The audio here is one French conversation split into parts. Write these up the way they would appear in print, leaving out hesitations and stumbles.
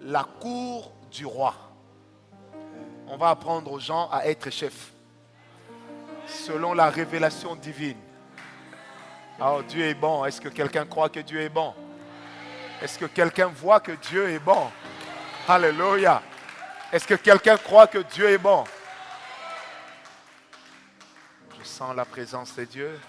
la cour du roi. On va apprendre aux gens à être chefs, selon la révélation divine. Alors Dieu est bon. Est-ce que quelqu'un croit que Dieu est bon? Est-ce que quelqu'un voit que Dieu est bon? Alléluia. Est-ce que quelqu'un croit que Dieu est bon? Je sens la présence de Dieu.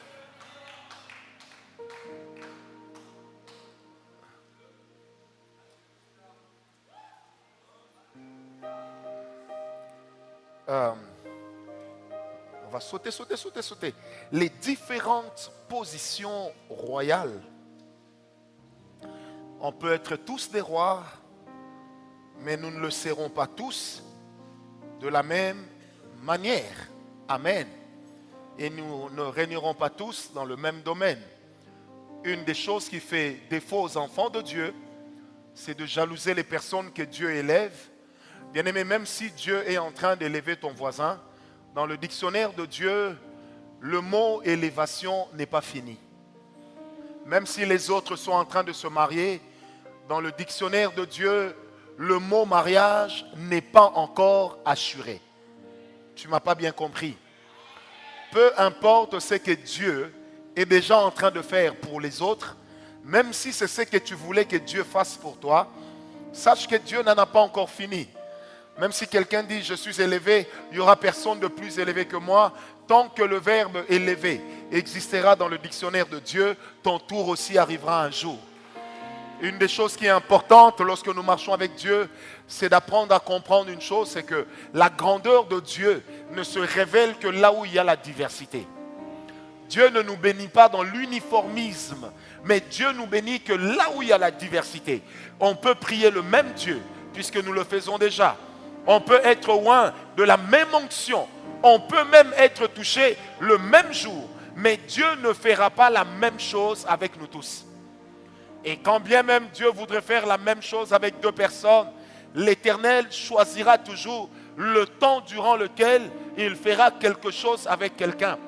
On va sauter. Les différentes positions royales. On peut être tous des rois, mais nous ne le serons pas tous de la même manière. Amen. Et nous ne régnerons pas tous dans le même domaine. Une des choses qui fait défaut aux enfants de Dieu, c'est de jalouser les personnes que Dieu élève. Bien-aimé, même si Dieu est en train d'élever ton voisin, dans le dictionnaire de Dieu, le mot élévation n'est pas fini. Même si les autres sont en train de se marier, dans le dictionnaire de Dieu, le mot mariage n'est pas encore assuré. Tu ne m'as pas bien compris. Peu importe ce que Dieu est déjà en train de faire pour les autres, même si c'est ce que tu voulais que Dieu fasse pour toi, sache que Dieu n'en a pas encore fini. Même si quelqu'un dit « je suis élevé », il n'y aura personne de plus élevé que moi. Tant que le verbe « élevé » existera dans le dictionnaire de Dieu, ton tour aussi arrivera un jour. Une des choses qui est importante lorsque nous marchons avec Dieu, c'est d'apprendre à comprendre une chose, c'est que la grandeur de Dieu ne se révèle que là où il y a la diversité. Dieu ne nous bénit pas dans l'uniformisme, mais Dieu nous bénit que là où il y a la diversité. On peut prier le même Dieu, puisque nous le faisons déjà. On peut être loin de la même onction. On peut même être touché le même jour. Mais Dieu ne fera pas la même chose avec nous tous. Et quand bien même Dieu voudrait faire la même chose avec deux personnes, l'Éternel choisira toujours le temps durant lequel il fera quelque chose avec quelqu'un.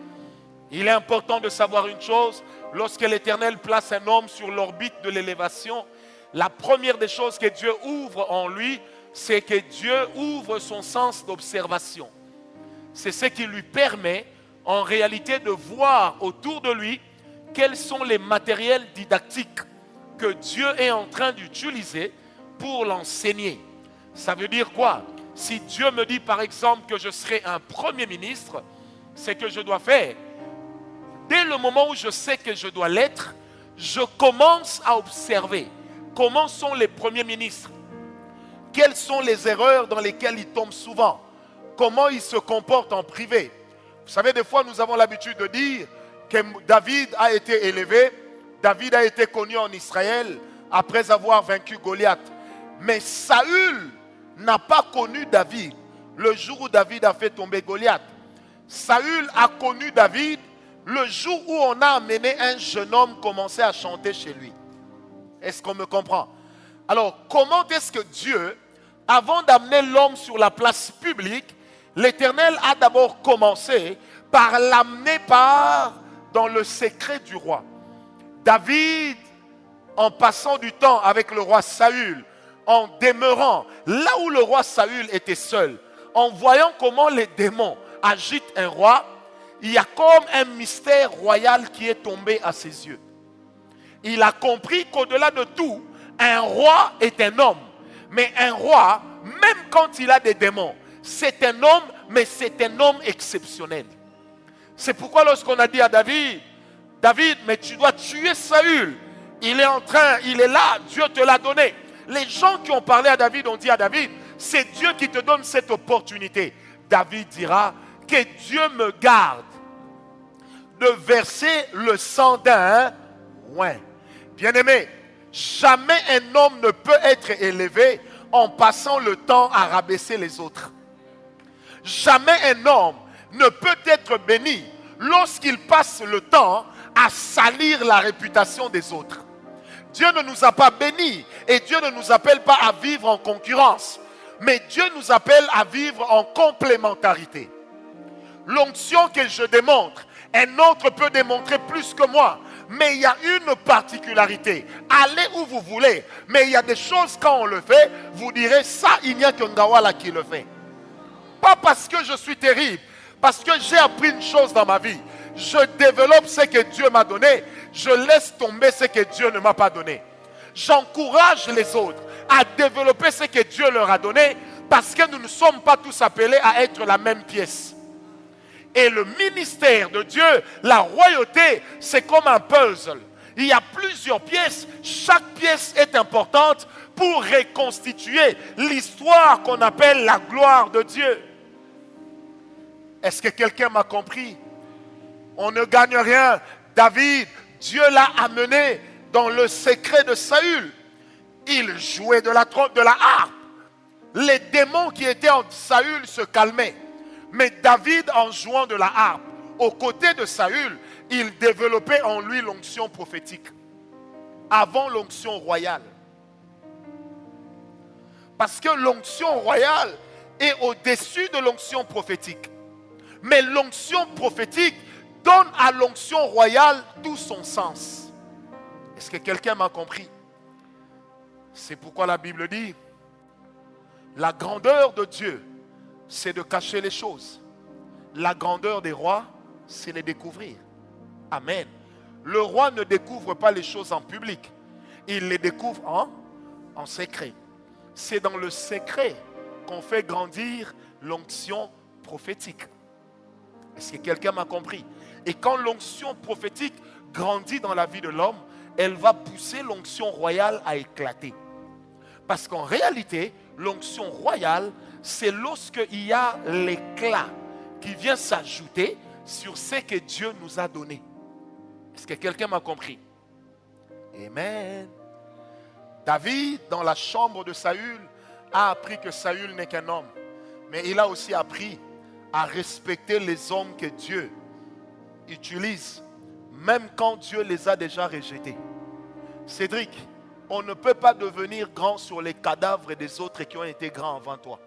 Il est important de savoir une chose. Lorsque l'Éternel place un homme sur l'orbite de l'élévation, la première des choses que Dieu ouvre en lui, c'est que Dieu ouvre son sens d'observation. C'est ce qui lui permet en réalité de voir autour de lui quels sont les matériels didactiques que Dieu est en train d'utiliser pour l'enseigner. Ça veut dire quoi? Si Dieu me dit par exemple que je serai un premier ministre, c'est que je dois faire. Dès le moment où je sais que je dois l'être, je commence à observer comment sont les premiers ministres. Quelles sont les erreurs dans lesquelles ils tombent souvent? Comment ils se comportent en privé? Vous savez, des fois, nous avons l'habitude de dire que David a été élevé, David a été connu en Israël après avoir vaincu Goliath. Mais Saül n'a pas connu David le jour où David a fait tomber Goliath. Saül a connu David le jour où on a amené un jeune homme commencer à chanter chez lui. Est-ce qu'on me comprend? Alors, comment est-ce que Dieu, avant d'amener l'homme sur la place publique, l'Éternel a d'abord commencé par l'amener dans le secret du roi. David, en passant du temps avec le roi Saül, en demeurant là où le roi Saül était seul, en voyant comment les démons agitent un roi, il y a comme un mystère royal qui est tombé à ses yeux. Il a compris qu'au-delà de tout, un roi est un homme. Mais un roi, même quand il a des démons, c'est un homme, mais c'est un homme exceptionnel. C'est pourquoi lorsqu'on a dit à David, David, mais tu dois tuer Saül. Il est là, Dieu te l'a donné. Les gens qui ont parlé à David ont dit à David, c'est Dieu qui te donne cette opportunité. David dira, que Dieu me garde de verser le sang d'un oint. Bien-aimé, jamais un homme ne peut être élevé en passant le temps à rabaisser les autres. Jamais un homme ne peut être béni lorsqu'il passe le temps à salir la réputation des autres. Dieu ne nous a pas bénis et Dieu ne nous appelle pas à vivre en concurrence, mais Dieu nous appelle à vivre en complémentarité. L'onction que je démontre, un autre peut démontrer plus que moi, Mais il y a une particularité. Allez où vous voulez. Mais il y a des choses, quand on le fait, vous direz, ça, il n'y a que Ngawala qui le fait. Pas parce que je suis terrible, parce que j'ai appris une chose dans ma vie. Je développe ce que Dieu m'a donné. Je laisse tomber ce que Dieu ne m'a pas donné. J'encourage les autres à développer ce que Dieu leur a donné, parce que nous ne sommes pas tous appelés à être la même pièce. Et le ministère de Dieu, la royauté, c'est comme un puzzle. Il y a plusieurs pièces. Chaque pièce est importante pour reconstituer l'histoire qu'on appelle la gloire de Dieu. Est-ce que quelqu'un m'a compris? On ne gagne rien. David, Dieu l'a amené dans le secret de Saül. Il jouait de la trompe, de la harpe. Les démons qui étaient en Saül se calmaient. Mais David, en jouant de la harpe, aux côtés de Saül, il développait en lui l'onction prophétique. Avant l'onction royale. Parce que l'onction royale est au-dessus de l'onction prophétique. Mais l'onction prophétique donne à l'onction royale tout son sens. Est-ce que quelqu'un m'a compris? C'est pourquoi la Bible dit, la grandeur de Dieu, c'est de cacher les choses. La grandeur des rois, c'est les découvrir. Amen. Le roi ne découvre pas les choses en public. Il les découvre en secret. C'est dans le secret qu'on fait grandir l'onction prophétique. Est-ce que quelqu'un m'a compris? Et quand l'onction prophétique grandit dans la vie de l'homme, elle va pousser l'onction royale à éclater. Parce qu'en réalité, l'onction royale, c'est lorsqu'il y a l'éclat qui vient s'ajouter sur ce que Dieu nous a donné. Est-ce que quelqu'un m'a compris? Amen. David, dans la chambre de Saül, a appris que Saül n'est qu'un homme. Mais il a aussi appris à respecter les hommes que Dieu utilise, même quand Dieu les a déjà rejetés. Cédric, on ne peut pas devenir grand sur les cadavres des autres qui ont été grands avant toi.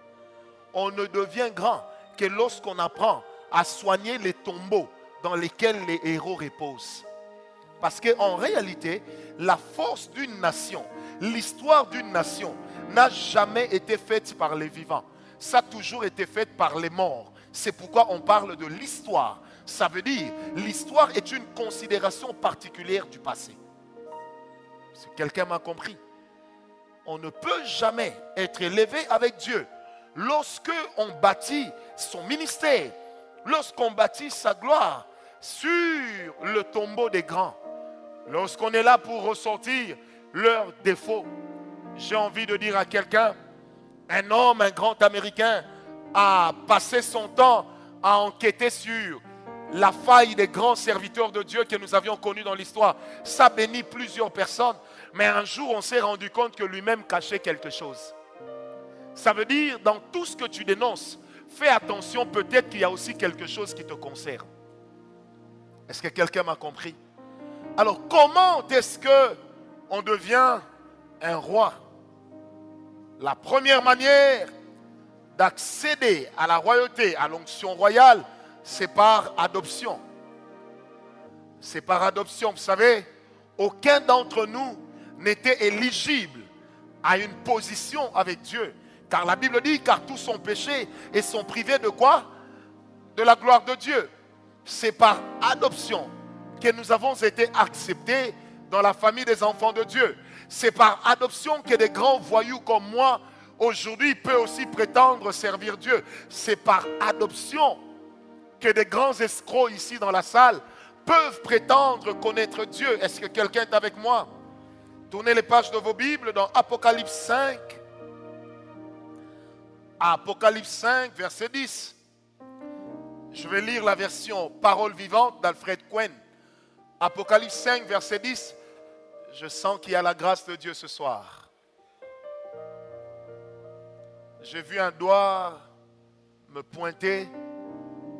On ne devient grand que lorsqu'on apprend à soigner les tombeaux dans lesquels les héros reposent. Parce qu'en réalité, la force d'une nation, l'histoire d'une nation n'a jamais été faite par les vivants. Ça a toujours été fait par les morts. C'est pourquoi on parle de l'histoire. Ça veut dire, l'histoire est une considération particulière du passé. Si quelqu'un m'a compris, on ne peut jamais être élevé avec Dieu lorsque on bâtit son ministère, lorsqu'on bâtit sa gloire sur le tombeau des grands, lorsqu'on est là pour ressortir leurs défauts. J'ai envie de dire à quelqu'un, un homme, un grand Américain, a passé son temps à enquêter sur la faille des grands serviteurs de Dieu que nous avions connus dans l'histoire. Ça bénit plusieurs personnes, mais un jour on s'est rendu compte que lui-même cachait quelque chose. Ça veut dire, dans tout ce que tu dénonces, fais attention, peut-être qu'il y a aussi quelque chose qui te concerne. Est-ce que quelqu'un m'a compris? Alors, comment est-ce qu'on devient un roi? La première manière d'accéder à la royauté, à l'onction royale, c'est par adoption. C'est par adoption. Vous savez, aucun d'entre nous n'était éligible à une position avec Dieu. Car la Bible dit, car tous sont péchés et sont privés de quoi? De la gloire de Dieu. C'est par adoption que nous avons été acceptés dans la famille des enfants de Dieu. C'est par adoption que des grands voyous comme moi, aujourd'hui, peuvent aussi prétendre servir Dieu. C'est par adoption que des grands escrocs ici dans la salle peuvent prétendre connaître Dieu. Est-ce que quelqu'un est avec moi? Tournez les pages de vos Bibles dans Apocalypse 5. Apocalypse 5, verset 10. Je vais lire la version Parole vivante d'Alfred Cohen. Apocalypse 5, verset 10. Je sens qu'il y a la grâce de Dieu ce soir. J'ai vu un doigt me pointer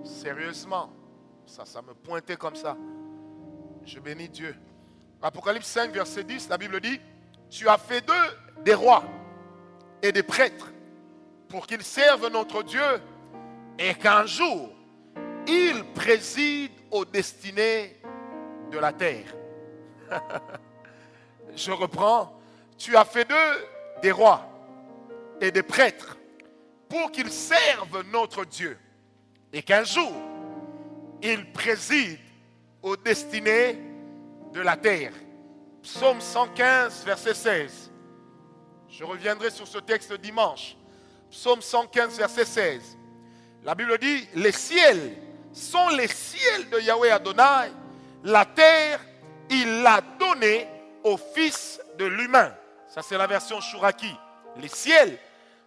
sérieusement. Ça me pointait comme ça. Je bénis Dieu. Apocalypse 5, verset 10, la Bible dit, tu as fait d'eux des rois et des prêtres pour qu'ils servent notre Dieu et qu'un jour, ils président aux destinées de la terre. Je reprends. Tu as fait d'eux des rois et des prêtres pour qu'ils servent notre Dieu et qu'un jour, ils président aux destinées de la terre. Psaume 115, verset 16. Je reviendrai sur ce texte dimanche. Psaume 115, verset 16. La Bible dit, les ciels sont les ciels de Yahweh Adonai. La terre, il l'a donnée au Fils de l'humain. Ça, c'est la version Chouraki. Les ciels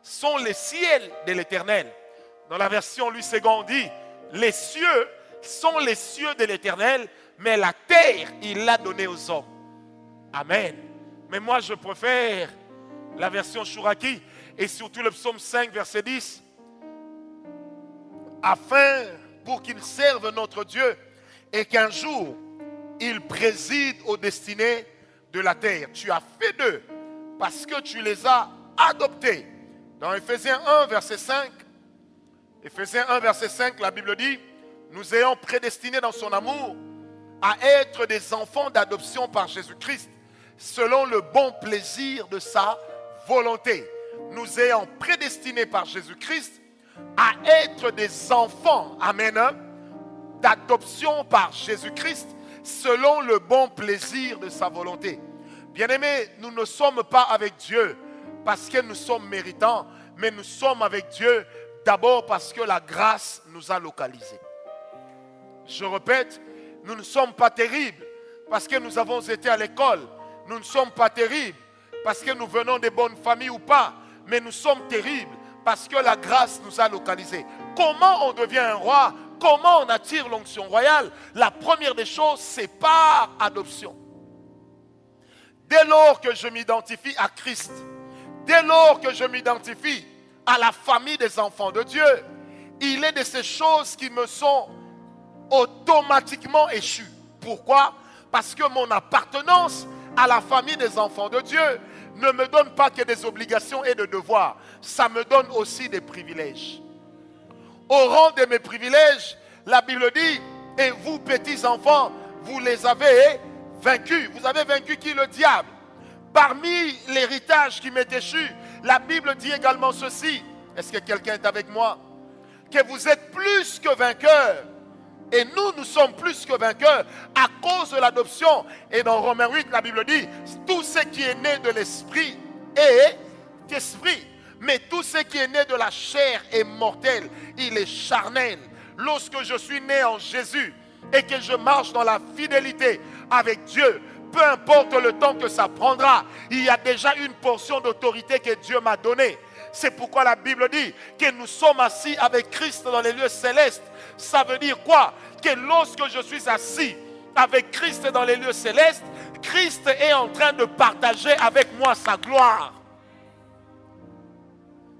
sont les ciels de l'Éternel. Dans la version Louis II, on dit, les cieux sont les cieux de l'Éternel, mais la terre, il l'a donnée aux hommes. Amen. Mais moi, je préfère la version Chouraki et surtout le psaume 5, verset 10. Afin, pour qu'ils servent notre Dieu et qu'un jour, ils président aux destinées de la terre. Tu as fait d'eux parce que tu les as adoptés. Dans Ephésiens 1, verset 5, Ephésiens 1, verset 5, la Bible dit, nous ayons prédestinés dans son amour à être des enfants d'adoption par Jésus-Christ, selon le bon plaisir de sa volonté. Nous ayons prédestinés par Jésus-Christ à être des enfants, amen, d'adoption par Jésus-Christ, selon le bon plaisir de sa volonté. Bien-aimés, nous ne sommes pas avec Dieu parce que nous sommes méritants, mais nous sommes avec Dieu d'abord parce que la grâce nous a localisés. Je répète, nous ne sommes pas terribles parce que nous avons été à l'école. Nous ne sommes pas terribles parce que nous venons de bonnes familles ou pas, mais nous sommes terribles parce que la grâce nous a localisés. Comment on devient un roi? Comment on attire l'onction royale? La première des choses, c'est par adoption. Dès lors que je m'identifie à Christ, dès lors que je m'identifie à la famille des enfants de Dieu, il est de ces choses qui me sont automatiquement échues. Pourquoi? Parce que mon appartenance à la famille des enfants de Dieu ne me donne pas que des obligations et des devoirs. Ça me donne aussi des privilèges. Au rang de mes privilèges, la Bible dit, et vous petits enfants, vous les avez vaincus. Vous avez vaincu qui? Le diable. Parmi l'héritage qui m'est échu, la Bible dit également ceci. Est-ce que quelqu'un est avec moi? Que vous êtes plus que vainqueurs. Et nous sommes plus que vainqueurs à cause de l'adoption. Et dans Romains 8, la Bible dit, tout ce qui est né de l'esprit est esprit. Mais tout ce qui est né de la chair est mortel. Il est charnel. Lorsque je suis né en Jésus et que je marche dans la fidélité avec Dieu, peu importe le temps que ça prendra, il y a déjà une portion d'autorité que Dieu m'a donnée. C'est pourquoi la Bible dit que nous sommes assis avec Christ dans les lieux célestes. Ça veut dire quoi? Que lorsque je suis assis avec Christ dans les lieux célestes, Christ est en train de partager avec moi sa gloire.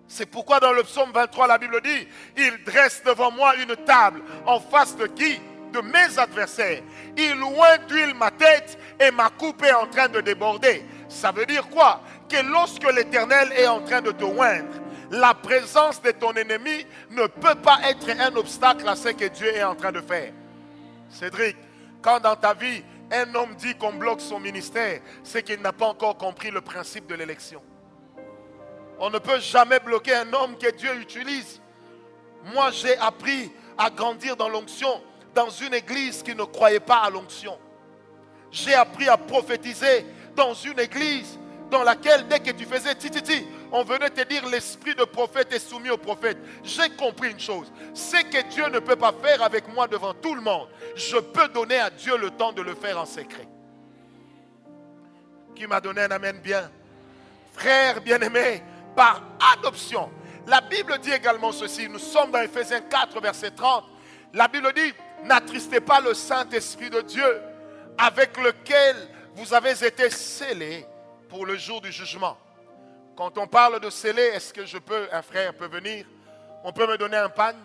C'est pourquoi dans le psaume 23, la Bible dit, il dresse devant moi une table en face de qui? De mes adversaires. Il oint d'huile ma tête et ma coupe est en train de déborder. Ça veut dire quoi? Que lorsque l'Éternel est en train de te oindre, la présence de ton ennemi ne peut pas être un obstacle à ce que Dieu est en train de faire. Cédric, quand dans ta vie, un homme dit qu'on bloque son ministère, c'est qu'il n'a pas encore compris le principe de l'élection. On ne peut jamais bloquer un homme que Dieu utilise. Moi, j'ai appris à grandir dans l'onction, dans une église qui ne croyait pas à l'onction. J'ai appris à prophétiser dans une église dans laquelle, dès que tu faisais tititi, on venait te dire l'esprit de prophète est soumis au prophète. J'ai compris une chose, c'est que Dieu ne peut pas faire avec moi devant tout le monde. Je peux donner à Dieu le temps de le faire en secret. Qui m'a donné un amen bien? Frères bien-aimés, par adoption. La Bible dit également ceci, nous sommes dans Ephésiens 4, verset 30. La Bible dit, n'attristez pas le Saint-Esprit de Dieu, avec lequel vous avez été scellés pour le jour du jugement. Quand on parle de sceller, est-ce que un frère peut venir? On peut me donner un pagne?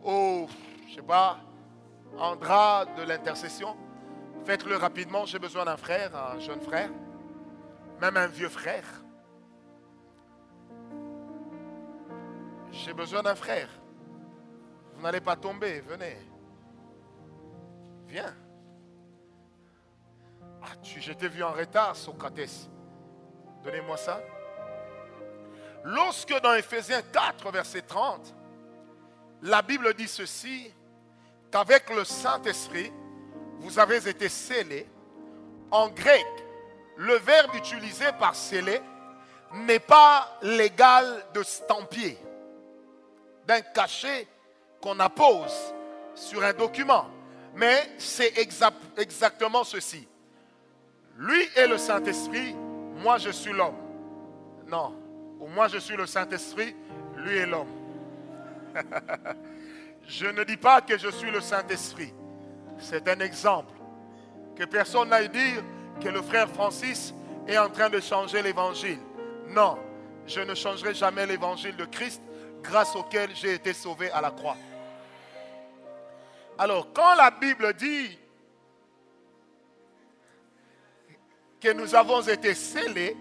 Oh, je ne sais pas, un drap de l'intercession? Faites-le rapidement, j'ai besoin d'un frère, un jeune frère, même un vieux frère. J'ai besoin d'un frère. Vous n'allez pas tomber, venez. Viens. Je t'ai vu en retard, Socrates. Donnez-moi ça. Lorsque dans Éphésiens 4, verset 30, la Bible dit ceci, qu'avec le Saint-Esprit, vous avez été scellés. En grec, le verbe utilisé par scellé n'est pas l'égal de stampier, d'un cachet qu'on appose sur un document. Mais c'est exactement ceci. Lui est le Saint-Esprit, moi je suis l'homme. Non, ou moi je suis le Saint-Esprit, lui est l'homme. Je ne dis pas que je suis le Saint-Esprit. C'est un exemple. Que personne n'aille dire que le frère Francis est en train de changer l'évangile. Non, je ne changerai jamais l'évangile de Christ grâce auquel j'ai été sauvé à la croix. Alors, quand la Bible dit que nous avons été scellés,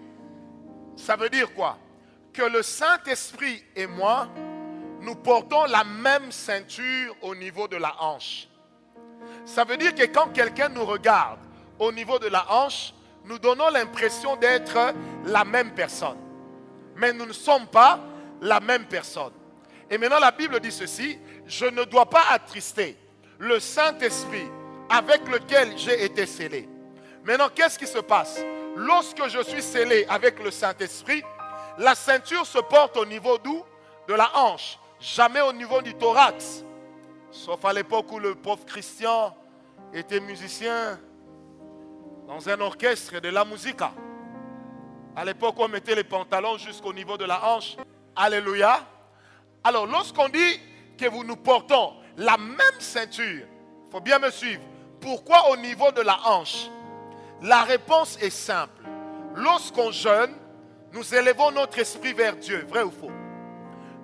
ça veut dire quoi? Que le Saint-Esprit et moi, nous portons la même ceinture au niveau de la hanche. Ça veut dire que quand quelqu'un nous regarde au niveau de la hanche, nous donnons l'impression d'être la même personne. Mais nous ne sommes pas la même personne. Et maintenant la Bible dit ceci, je ne dois pas attrister le Saint-Esprit avec lequel j'ai été scellé. Maintenant, qu'est-ce qui se passe? Lorsque je suis scellé avec le Saint-Esprit, la ceinture se porte au niveau d'où? De la hanche, jamais au niveau du thorax. Sauf à l'époque où le pauvre Christian était musicien dans un orchestre de la musica. À l'époque où on mettait les pantalons jusqu'au niveau de la hanche. Alléluia. Alors lorsqu'on dit que nous portons la même ceinture, il faut bien me suivre. Pourquoi au niveau de la hanche? La réponse est simple. Lorsqu'on jeûne, nous élevons notre esprit vers Dieu, vrai ou faux?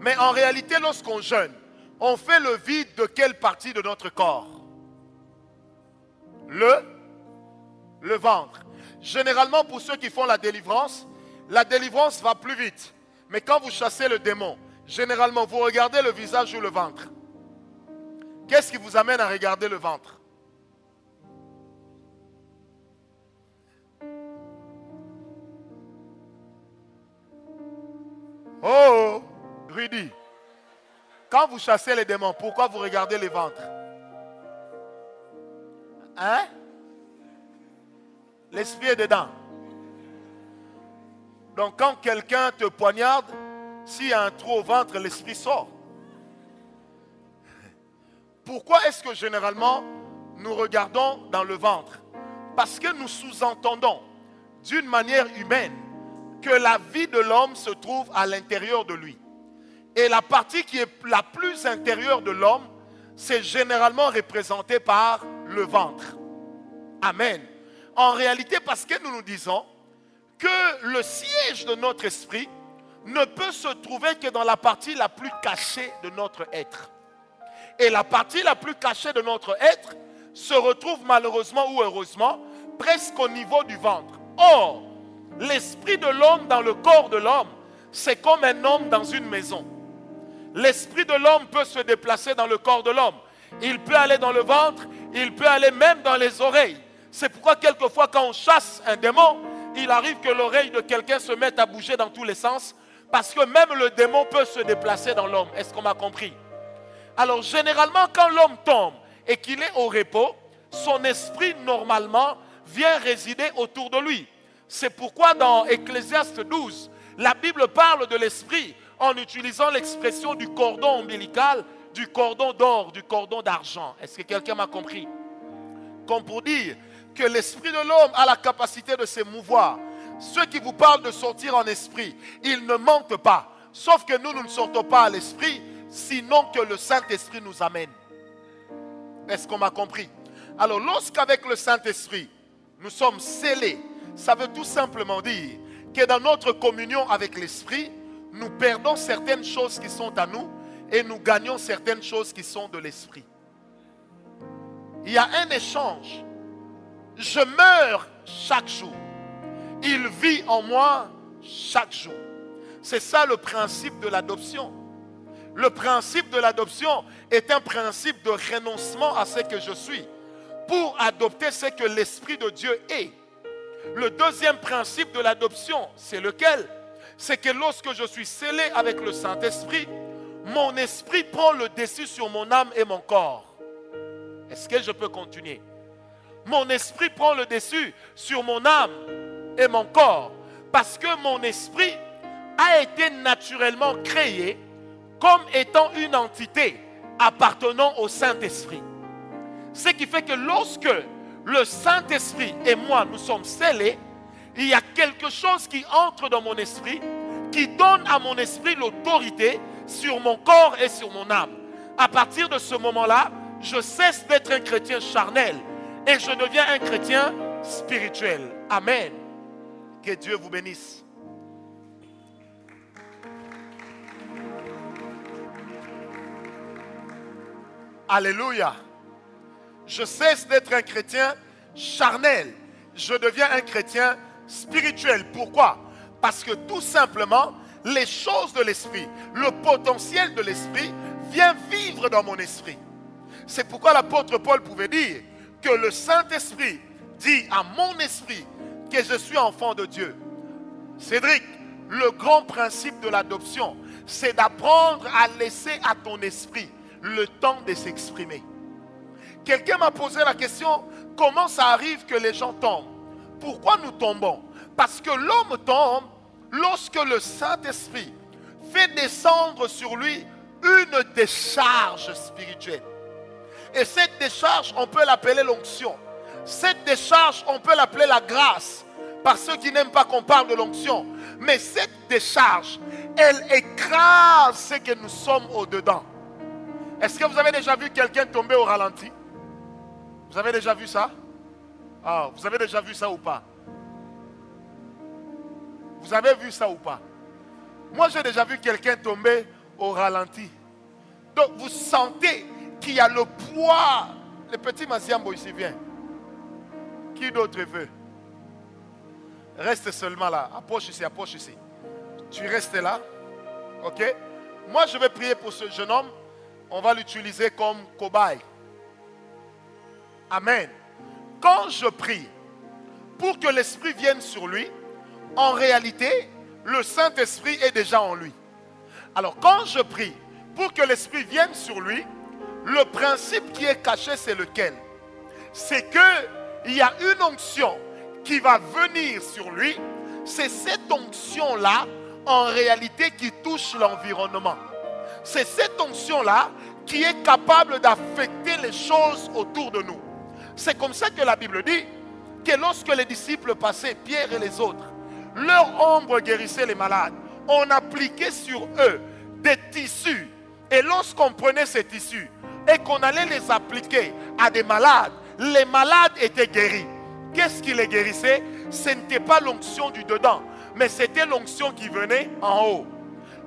Mais en réalité, lorsqu'on jeûne, on fait le vide de quelle partie de notre corps? Le ventre. Généralement, pour ceux qui font la délivrance va plus vite. Mais quand vous chassez le démon, généralement, vous regardez le visage ou le ventre. Qu'est-ce qui vous amène à regarder le ventre? Oh, Rudy. Quand vous chassez les démons, pourquoi vous regardez les ventres? Hein? L'esprit est dedans. Donc quand quelqu'un te poignarde, s'il y a un trou au ventre, l'esprit sort. Pourquoi est-ce que généralement nous regardons dans le ventre? Parce que nous sous-entendons d'une manière humaine que la vie de l'homme se trouve à l'intérieur de lui. Et la partie qui est la plus intérieure de l'homme, c'est généralement représenté par le ventre. Amen. En réalité, parce que nous nous disons que le siège de notre esprit ne peut se trouver que dans la partie la plus cachée de notre être. Et la partie la plus cachée de notre être se retrouve malheureusement ou heureusement presque au niveau du ventre. Or, l'esprit de l'homme dans le corps de l'homme, c'est comme un homme dans une maison. L'esprit de l'homme peut se déplacer dans le corps de l'homme. Il peut aller dans le ventre, il peut aller même dans les oreilles. C'est pourquoi quelquefois quand on chasse un démon, il arrive que l'oreille de quelqu'un se mette à bouger dans tous les sens, parce que même le démon peut se déplacer dans l'homme. Est-ce qu'on m'a compris? Alors généralement quand l'homme tombe et qu'il est au repos, son esprit normalement vient résider autour de lui. C'est pourquoi dans Ecclésiaste 12, la Bible parle de l'esprit en utilisant l'expression du cordon ombilical, du cordon d'or, du cordon d'argent. Est-ce que quelqu'un m'a compris? Comme pour dire que l'esprit de l'homme a la capacité de se mouvoir. Ceux qui vous parlent de sortir en esprit, ils ne mentent pas. Sauf que nous ne sortons pas à l'esprit, sinon que le Saint-Esprit nous amène. Est-ce qu'on m'a compris? Alors lorsqu'avec le Saint-Esprit, nous sommes scellés, ça veut tout simplement dire que dans notre communion avec l'Esprit, nous perdons certaines choses qui sont à nous et nous gagnons certaines choses qui sont de l'Esprit. Il y a un échange. Je meurs chaque jour. Il vit en moi chaque jour. C'est ça le principe de l'adoption. Le principe de l'adoption est un principe de renoncement à ce que je suis pour adopter ce que l'Esprit de Dieu est. Le deuxième principe de l'adoption, c'est lequel? C'est que lorsque je suis scellé avec le Saint-Esprit, mon esprit prend le dessus sur mon âme et mon corps. Est-ce que je peux continuer? Mon esprit prend le dessus sur mon âme et mon corps parce que mon esprit a été naturellement créé comme étant une entité appartenant au Saint-Esprit. Ce qui fait que lorsque le Saint-Esprit et moi nous sommes scellés, il y a quelque chose qui entre dans mon esprit, qui donne à mon esprit l'autorité sur mon corps et sur mon âme. À partir de ce moment-là, je cesse d'être un chrétien charnel et je deviens un chrétien spirituel. Amen. Que Dieu vous bénisse. Alléluia. Je cesse d'être un chrétien charnel. Je deviens un chrétien spirituel. Pourquoi? Parce que tout simplement, les choses de l'esprit, le potentiel de l'esprit vient vivre dans mon esprit. C'est pourquoi l'apôtre Paul pouvait dire que le Saint-Esprit dit à mon esprit que je suis enfant de Dieu. Cédric, le grand principe de l'adoption, c'est d'apprendre à laisser à ton esprit le temps de s'exprimer. Quelqu'un m'a posé la question, comment ça arrive que les gens tombent? Pourquoi nous tombons? Parce que l'homme tombe lorsque le Saint-Esprit fait descendre sur lui une décharge spirituelle. Et cette décharge, on peut l'appeler l'onction. Cette décharge, on peut l'appeler la grâce. Par ceux qui n'aiment pas qu'on parle de l'onction. Mais cette décharge, elle écrase ce que nous sommes au-dedans. Est-ce que vous avez déjà vu quelqu'un tomber au ralenti? Vous avez déjà vu ça? Ah, vous avez déjà vu ça ou pas? Vous avez vu ça ou pas? Moi, j'ai déjà vu quelqu'un tomber au ralenti. Donc, vous sentez qu'il y a le poids. Le petit Maziambo ici, vient. Qui d'autre veut? Reste seulement là. Approche ici, approche ici. Tu restes là. Ok? Moi, je vais prier pour ce jeune homme. On va l'utiliser comme cobaye. Amen. Quand je prie pour que l'Esprit vienne sur lui, en réalité, le Saint-Esprit est déjà en lui. Alors, quand je prie pour que l'Esprit vienne sur lui, le principe qui est caché, c'est lequel? C'est qu'il y a une onction qui va venir sur lui. C'est cette onction-là, en réalité, qui touche l'environnement. C'est cette onction-là qui est capable d'affecter les choses autour de nous. C'est comme ça que la Bible dit que lorsque les disciples passaient, Pierre et les autres, leur ombre guérissait les malades. On appliquait sur eux des tissus. Et lorsqu'on prenait ces tissus et qu'on allait les appliquer à des malades, les malades étaient guéris. Qu'est-ce qui les guérissait? Ce n'était pas l'onction du dedans, mais c'était l'onction qui venait en haut.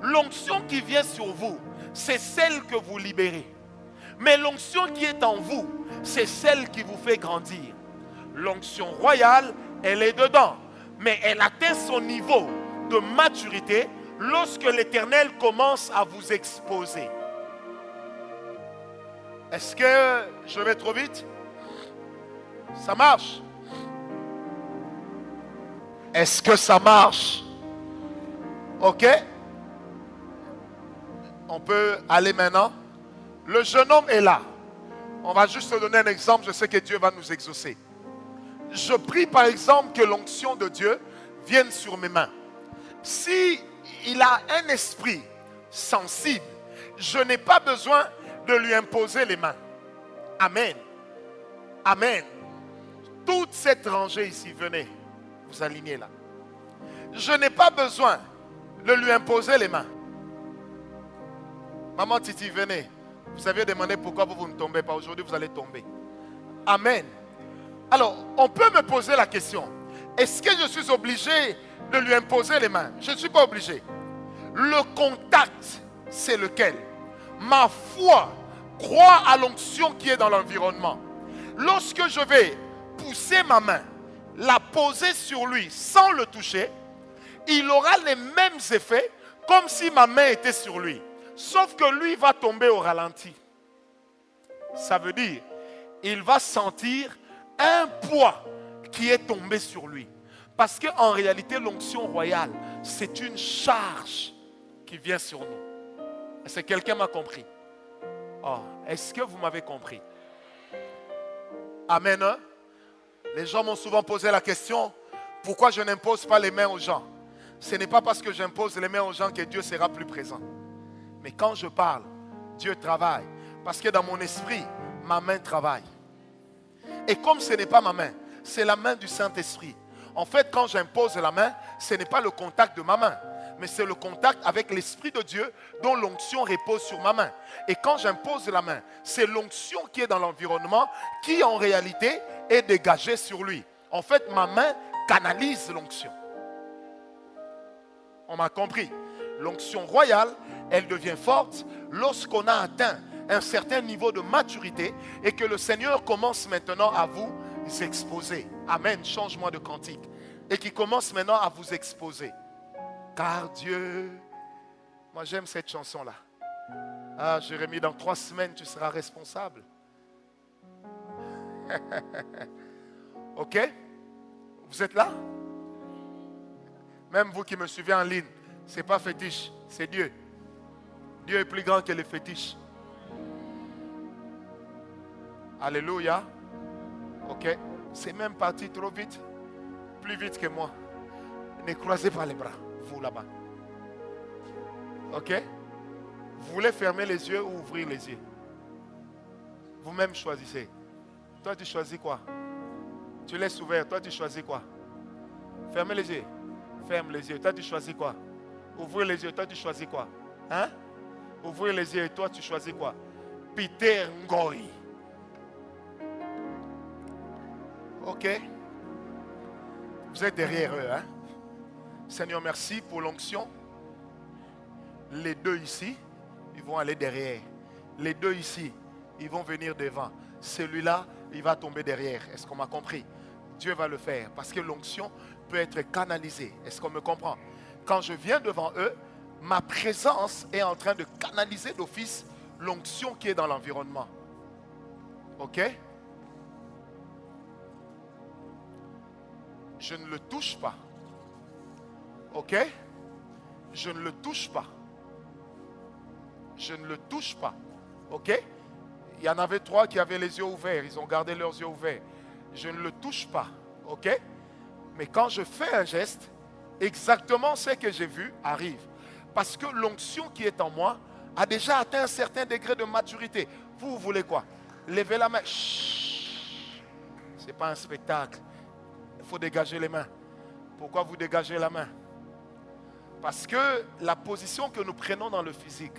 L'onction qui vient sur vous, c'est celle que vous libérez. Mais l'onction qui est en vous, c'est celle qui vous fait grandir. L'onction royale, elle est dedans. Mais elle atteint son niveau de maturité lorsque l'Éternel commence à vous exposer. Est-ce que je vais trop vite? Ça marche? Est-ce que ça marche? Ok? On peut aller maintenant. Le jeune homme est là. On va juste te donner un exemple. Je sais que Dieu va nous exaucer. Je prie par exemple que l'onction de Dieu vienne sur mes mains. Si il a un esprit sensible, je n'ai pas besoin de lui imposer les mains. Amen. Amen. Toute cette rangée ici, venez, vous alignez là. Je n'ai pas besoin de lui imposer les mains. Maman Titi, venez. Vous aviez demandé pourquoi vous ne tombez pas. Aujourd'hui, vous allez tomber. Amen. Alors, on peut me poser la question. Est-ce que je suis obligé de lui imposer les mains? Je ne suis pas obligé. Le contact, c'est lequel? Ma foi croit à l'onction qui est dans l'environnement. Lorsque je vais pousser ma main, la poser sur lui sans le toucher, il aura les mêmes effets comme si ma main était sur lui. Sauf que lui va tomber au ralenti. Ça veut dire, il va sentir un poids qui est tombé sur lui. Parce qu'en réalité, l'onction royale, c'est une charge qui vient sur nous. Est-ce que quelqu'un m'a compris? Oh, est-ce que vous m'avez compris? Amen. Hein? Les gens m'ont souvent posé la question, pourquoi je n'impose pas les mains aux gens? Ce n'est pas parce que j'impose les mains aux gens que Dieu sera plus présent. Mais quand je parle, Dieu travaille. Parce que dans mon esprit, ma main travaille. Et comme ce n'est pas ma main, c'est la main du Saint-Esprit. En fait, quand j'impose la main, ce n'est pas le contact de ma main, mais c'est le contact avec l'Esprit de Dieu dont l'onction repose sur ma main. Et quand j'impose la main, c'est l'onction qui est dans l'environnement qui en réalité est dégagée sur lui. En fait, ma main canalise l'onction. On m'a compris. L'onction royale, elle devient forte lorsqu'on a atteint un certain niveau de maturité et que le Seigneur commence maintenant à vous exposer. Amen, change-moi de cantique. Et qui commence maintenant à vous exposer. Car Dieu... Moi j'aime cette chanson-là. Ah Jérémie, dans 3 semaines tu seras responsable. Ok? Vous êtes là? Même vous qui me suivez en ligne, ce n'est pas fétiche, c'est Dieu. Dieu est plus grand que les fétiches. Alléluia. Ok? C'est même parti trop vite. Plus vite que moi. Ne croisez pas les bras, vous là-bas. Ok? Vous voulez fermer les yeux ou ouvrir les yeux? Vous-même choisissez. Toi tu choisis quoi? Tu laisses ouvert, toi tu choisis quoi? Fermez les yeux. Ferme les yeux, toi tu choisis quoi? Ouvrir les yeux, toi tu choisis quoi? Hein? Ouvrir les yeux et toi tu choisis quoi? Peter Ngoi. Ok? Vous êtes derrière eux, hein? Seigneur, merci pour l'onction. Les deux ici, ils vont aller derrière. Les deux ici, ils vont venir devant. Celui-là, il va tomber derrière. Est-ce qu'on m'a compris? Dieu va le faire parce que l'onction peut être canalisée. Est-ce qu'on me comprend? Quand je viens devant eux, ma présence est en train de canaliser d'office l'onction qui est dans l'environnement. Ok? Je ne le touche pas. Ok? Je ne le touche pas. Je ne le touche pas. Ok? Il y en avait 3 qui avaient les yeux ouverts. Ils ont gardé leurs yeux ouverts. Je ne le touche pas. Ok? Mais quand je fais un geste, exactement ce que j'ai vu arrive. Parce que l'onction qui est en moi a déjà atteint un certain degré de maturité. Vous voulez quoi? Levez la main. Ce n'est pas un spectacle. Il faut dégager les mains. Pourquoi vous dégagez la main? Parce que la position que nous prenons dans le physique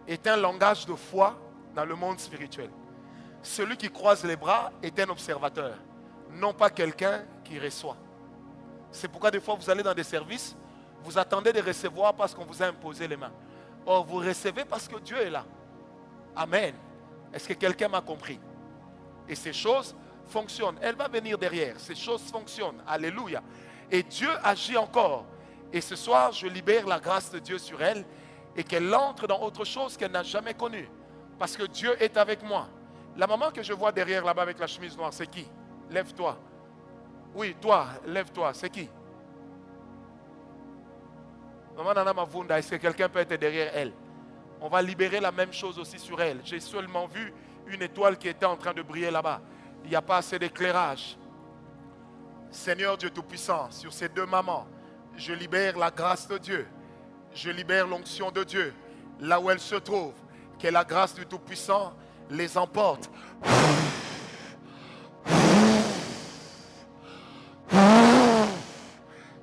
est un langage de foi dans le monde spirituel. Celui qui croise les bras est un observateur, non pas quelqu'un qui reçoit. C'est pourquoi des fois vous allez dans des services, vous attendez de recevoir parce qu'on vous a imposé les mains. Or vous recevez parce que Dieu est là. Amen. Est-ce que quelqu'un m'a compris? Et ces choses fonctionnent. Elle va venir derrière. Ces choses fonctionnent. Alléluia. Et Dieu agit encore. Et ce soir, je libère la grâce de Dieu sur elle et qu'elle entre dans autre chose qu'elle n'a jamais connue. Parce que Dieu est avec moi. La maman que je vois derrière là-bas avec la chemise noire, c'est qui? Lève-toi. Oui, toi, lève-toi. C'est qui? Maman Nana Mavunda, est-ce que quelqu'un peut être derrière elle? On va libérer la même chose aussi sur elle. J'ai seulement vu une étoile qui était en train de briller là-bas. Il n'y a pas assez d'éclairage. Seigneur Dieu Tout-Puissant, sur ces 2 mamans, je libère la grâce de Dieu. Je libère l'onction de Dieu. Là où elles se trouvent, que la grâce du Tout-Puissant les emporte.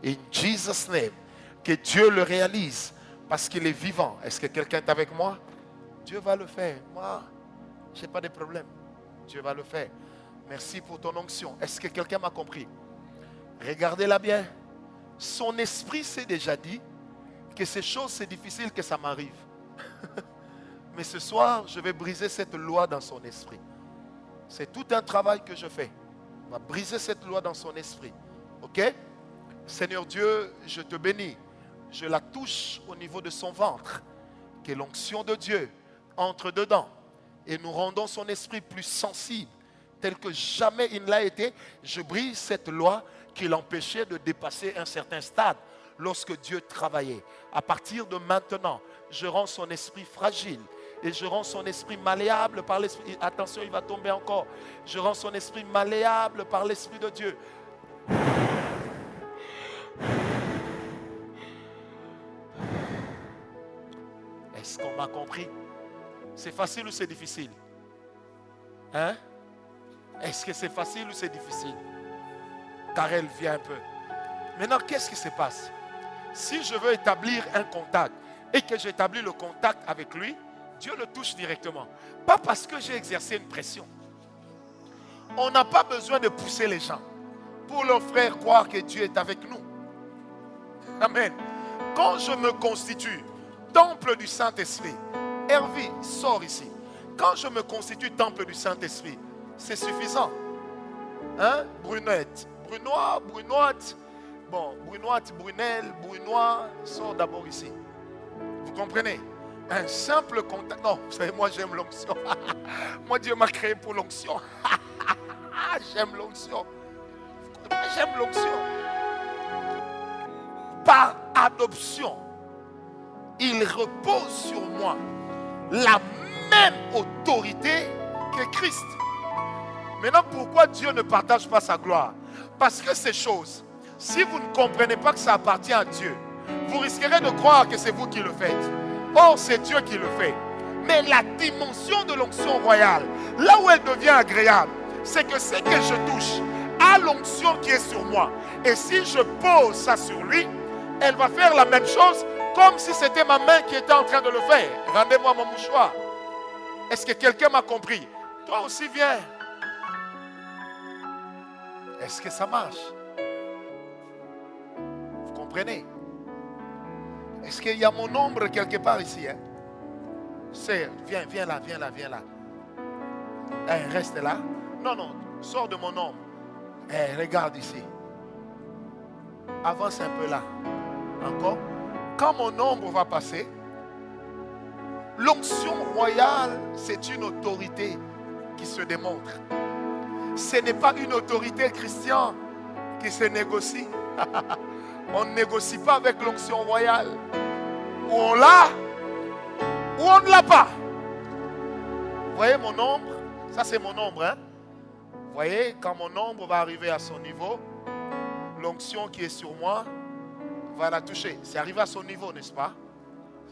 In Jesus' name, que Dieu le réalise parce qu'il est vivant. Est-ce que quelqu'un est avec moi? Dieu va le faire. Moi, je n'ai pas de problème. Dieu va le faire. Merci pour ton onction. Est-ce que quelqu'un m'a compris? Regardez-la bien. Son esprit s'est déjà dit que ces choses, c'est difficile que ça m'arrive. Mais ce soir, je vais briser cette loi dans son esprit. C'est tout un travail que je fais. On va briser cette loi dans son esprit. Ok? Seigneur Dieu, je te bénis. Je la touche au niveau de son ventre. Que l'onction de Dieu entre dedans. Et nous rendons son esprit plus sensible. Tel que jamais il ne l'a été. Je brise cette loi qui l'empêchait de dépasser un certain stade lorsque Dieu travaillait. À partir de maintenant, je rends son esprit fragile et je rends son esprit malléable par l'esprit. Attention, il va tomber encore. Je rends son esprit malléable par l'esprit de Dieu. Est-ce qu'on m'a compris? C'est facile ou c'est difficile? Hein? Est-ce que c'est facile ou c'est difficile? Karel, viens un peu. Maintenant, qu'est-ce qui se passe? Si je veux établir un contact et que j'établis le contact avec lui, Dieu le touche directement. Pas parce que j'ai exercé une pression. On n'a pas besoin de pousser les gens pour leur faire croire que Dieu est avec nous. Amen. Quand je me constitue temple du Saint-Esprit, Hervé, sors ici. Quand je me constitue temple du Saint-Esprit, c'est suffisant. Hein? Brunette, Brunois, Brunoite. Bon, Brunoite, Brunel, Brunois, sors d'abord ici. Vous comprenez? Un simple contact. Non, vous savez, moi j'aime l'onction. Moi Dieu m'a créé pour l'onction. J'aime l'onction. J'aime l'onction. Par adoption, il repose sur moi la même autorité que Christ. Maintenant, pourquoi Dieu ne partage pas sa gloire? Parce que ces choses, si vous ne comprenez pas que ça appartient à Dieu, vous risquerez de croire que c'est vous qui le faites. Or, c'est Dieu qui le fait. Mais la dimension de l'onction royale, là où elle devient agréable, c'est que ce que je touche à l'onction qui est sur moi. Et si je pose ça sur lui, elle va faire la même chose comme si c'était ma main qui était en train de le faire. Rendez-moi mon mouchoir. Est-ce que quelqu'un m'a compris? Toi aussi viens. Est-ce que ça marche? Vous comprenez? Est-ce qu'il y a mon ombre quelque part ici? Hein? Viens là. Reste là. Non, sors de mon ombre. Regarde ici. Avance un peu là. Encore. Quand mon ombre va passer, l'onction royale, c'est une autorité qui se démontre. Ce n'est pas une autorité chrétienne qui se négocie. On ne négocie pas avec l'onction royale. Ou on l'a, ou on ne l'a pas. Vous voyez mon ombre? Ça c'est mon ombre. Hein? Vous voyez, quand mon ombre va arriver à son niveau, l'onction qui est sur moi va la toucher. C'est arrivé à son niveau, n'est-ce pas?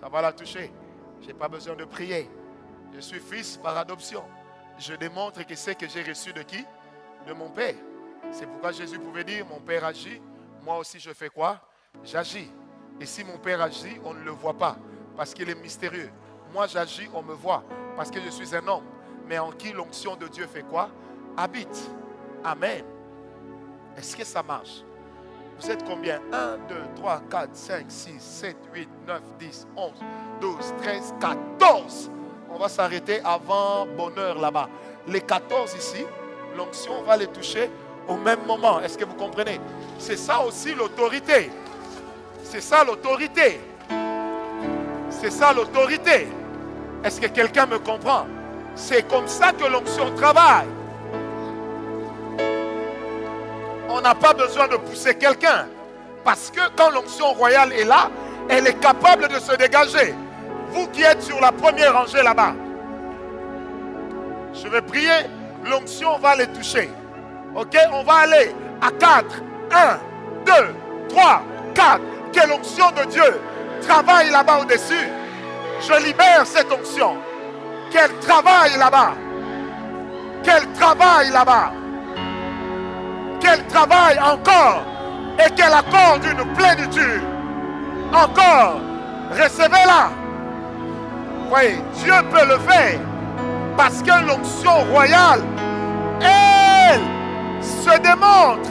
Ça va la toucher. Je n'ai pas besoin de prier. Je suis fils par adoption. Je démontre que c'est que j'ai reçu de qui? De mon Père. C'est pourquoi Jésus pouvait dire, mon Père agit, moi aussi je fais quoi? J'agis. Et si mon Père agit, on ne le voit pas, parce qu'il est mystérieux. Moi j'agis, on me voit, parce que je suis un homme. Mais en qui l'onction de Dieu fait quoi? Habite. Amen. Est-ce que ça marche? Vous êtes combien? 1, 2, 3, 4, 5, 6, 7, 8, 9, 10, 11, 12, 13, 14. On va s'arrêter avant bonheur là-bas. Les 14 ici, l'onction va les toucher au même moment. Est-ce que vous comprenez? C'est ça aussi l'autorité. C'est ça l'autorité. C'est ça l'autorité. Est-ce que quelqu'un me comprend? C'est comme ça que l'onction travaille. On n'a pas besoin de pousser quelqu'un. Parce que quand l'onction royale est là, elle est capable de se dégager. Vous qui êtes sur la première rangée là-bas, je vais prier, l'onction va les toucher. Ok, on va aller à 4. 1, 2, 3, 4. Que l'onction de Dieu travaille là-bas au-dessus. Je libère cette onction. Qu'elle travaille là-bas. Qu'elle travaille là-bas. Qu'elle travaille encore. Et qu'elle accorde une plénitude. Encore. Recevez-la. Oui, Dieu peut le faire. Parce que l'onction royale, elle se démontre.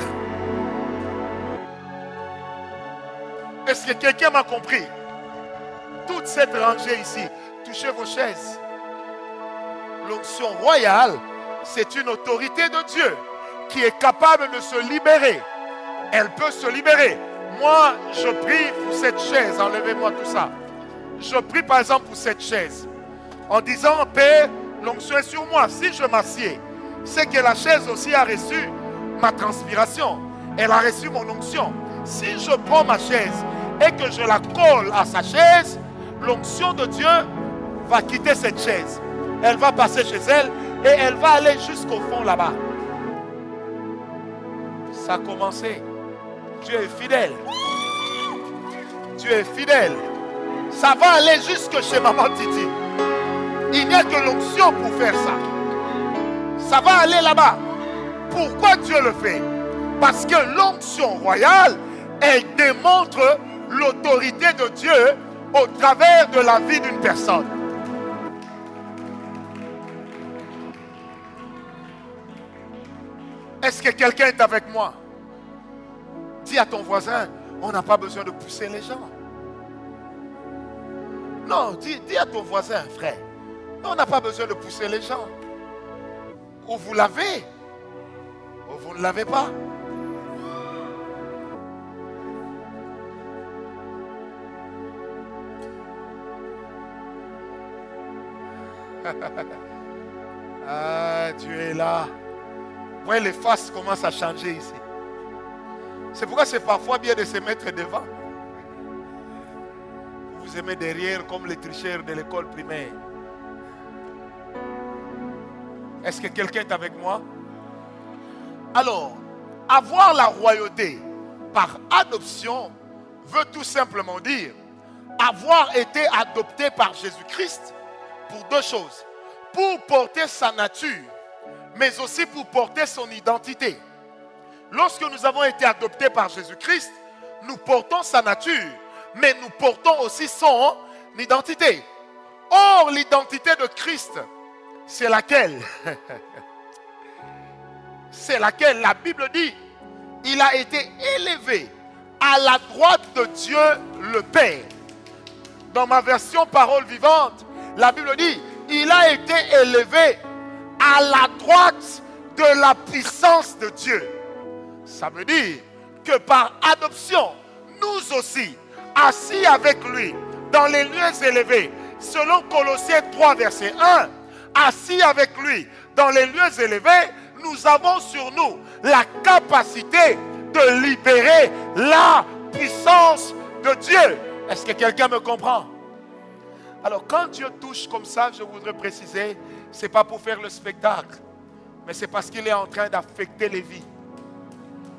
Est-ce que quelqu'un m'a compris? Toute cette rangée ici, touchez vos chaises. L'onction royale, c'est une autorité de Dieu qui est capable de se libérer. Elle peut se libérer. Moi, je prie pour cette chaise. Enlevez-moi tout ça. Je prie par exemple pour cette chaise. En disant, Père, l'onction est sur moi. Si je m'assieds, c'est que la chaise aussi a reçu ma transpiration. Elle a reçu mon onction. Si je prends ma chaise et que je la colle à sa chaise, l'onction de Dieu va quitter cette chaise. Elle va passer chez elle et elle va aller jusqu'au fond là-bas. Ça a commencé. Dieu est fidèle. Dieu est fidèle. Ça va aller jusque chez Maman Titi. Il n'y a que l'onction pour faire ça. Ça va aller là-bas. Pourquoi Dieu le fait? Parce que l'onction royale, elle démontre l'autorité de Dieu au travers de la vie d'une personne. Est-ce que quelqu'un est avec moi? Dis à ton voisin, on n'a pas besoin de pousser les gens. Non, dis à ton voisin, frère, on n'a pas besoin de pousser les gens. Ou vous l'avez, ou vous ne l'avez pas. Ah, Dieu est là. Vous voyez, les faces commencent à changer ici. C'est pourquoi c'est parfois bien de se mettre devant. Vous aimez derrière comme les tricheurs de l'école primaire. Est-ce que quelqu'un est avec moi? Alors, avoir la royauté par adoption veut tout simplement dire avoir été adopté par Jésus-Christ pour deux choses. Pour porter sa nature, mais aussi pour porter son identité. Lorsque nous avons été adoptés par Jésus-Christ, nous portons sa nature, mais nous portons aussi son identité. Or, l'identité de Christ, c'est laquelle? C'est laquelle la Bible dit, il a été élevé à la droite de Dieu le Père. Dans ma version parole vivante, la Bible dit, il a été élevé à la droite de la puissance de Dieu. Ça veut dire que par adoption, nous aussi, assis avec lui dans les lieux élevés, selon Colossiens 3, verset 1, assis avec lui dans les lieux élevés, nous avons sur nous la capacité de libérer la puissance de Dieu. Est-ce que quelqu'un me comprend? Alors quand Dieu touche comme ça, je voudrais préciser, ce n'est pas pour faire le spectacle, mais c'est parce qu'il est en train d'affecter les vies.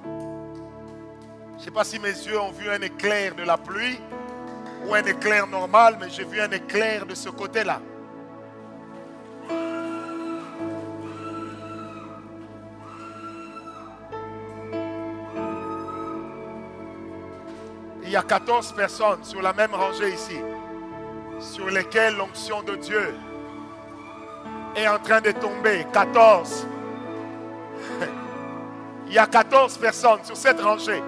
Je ne sais pas si mes yeux ont vu un éclair de la pluie ou un éclair normal, mais j'ai vu un éclair de ce côté-là. Il y a 14 personnes sur la même rangée ici, sur lesquelles l'onction de Dieu est en train de tomber. 14. Il y a 14 personnes sur cette rangée.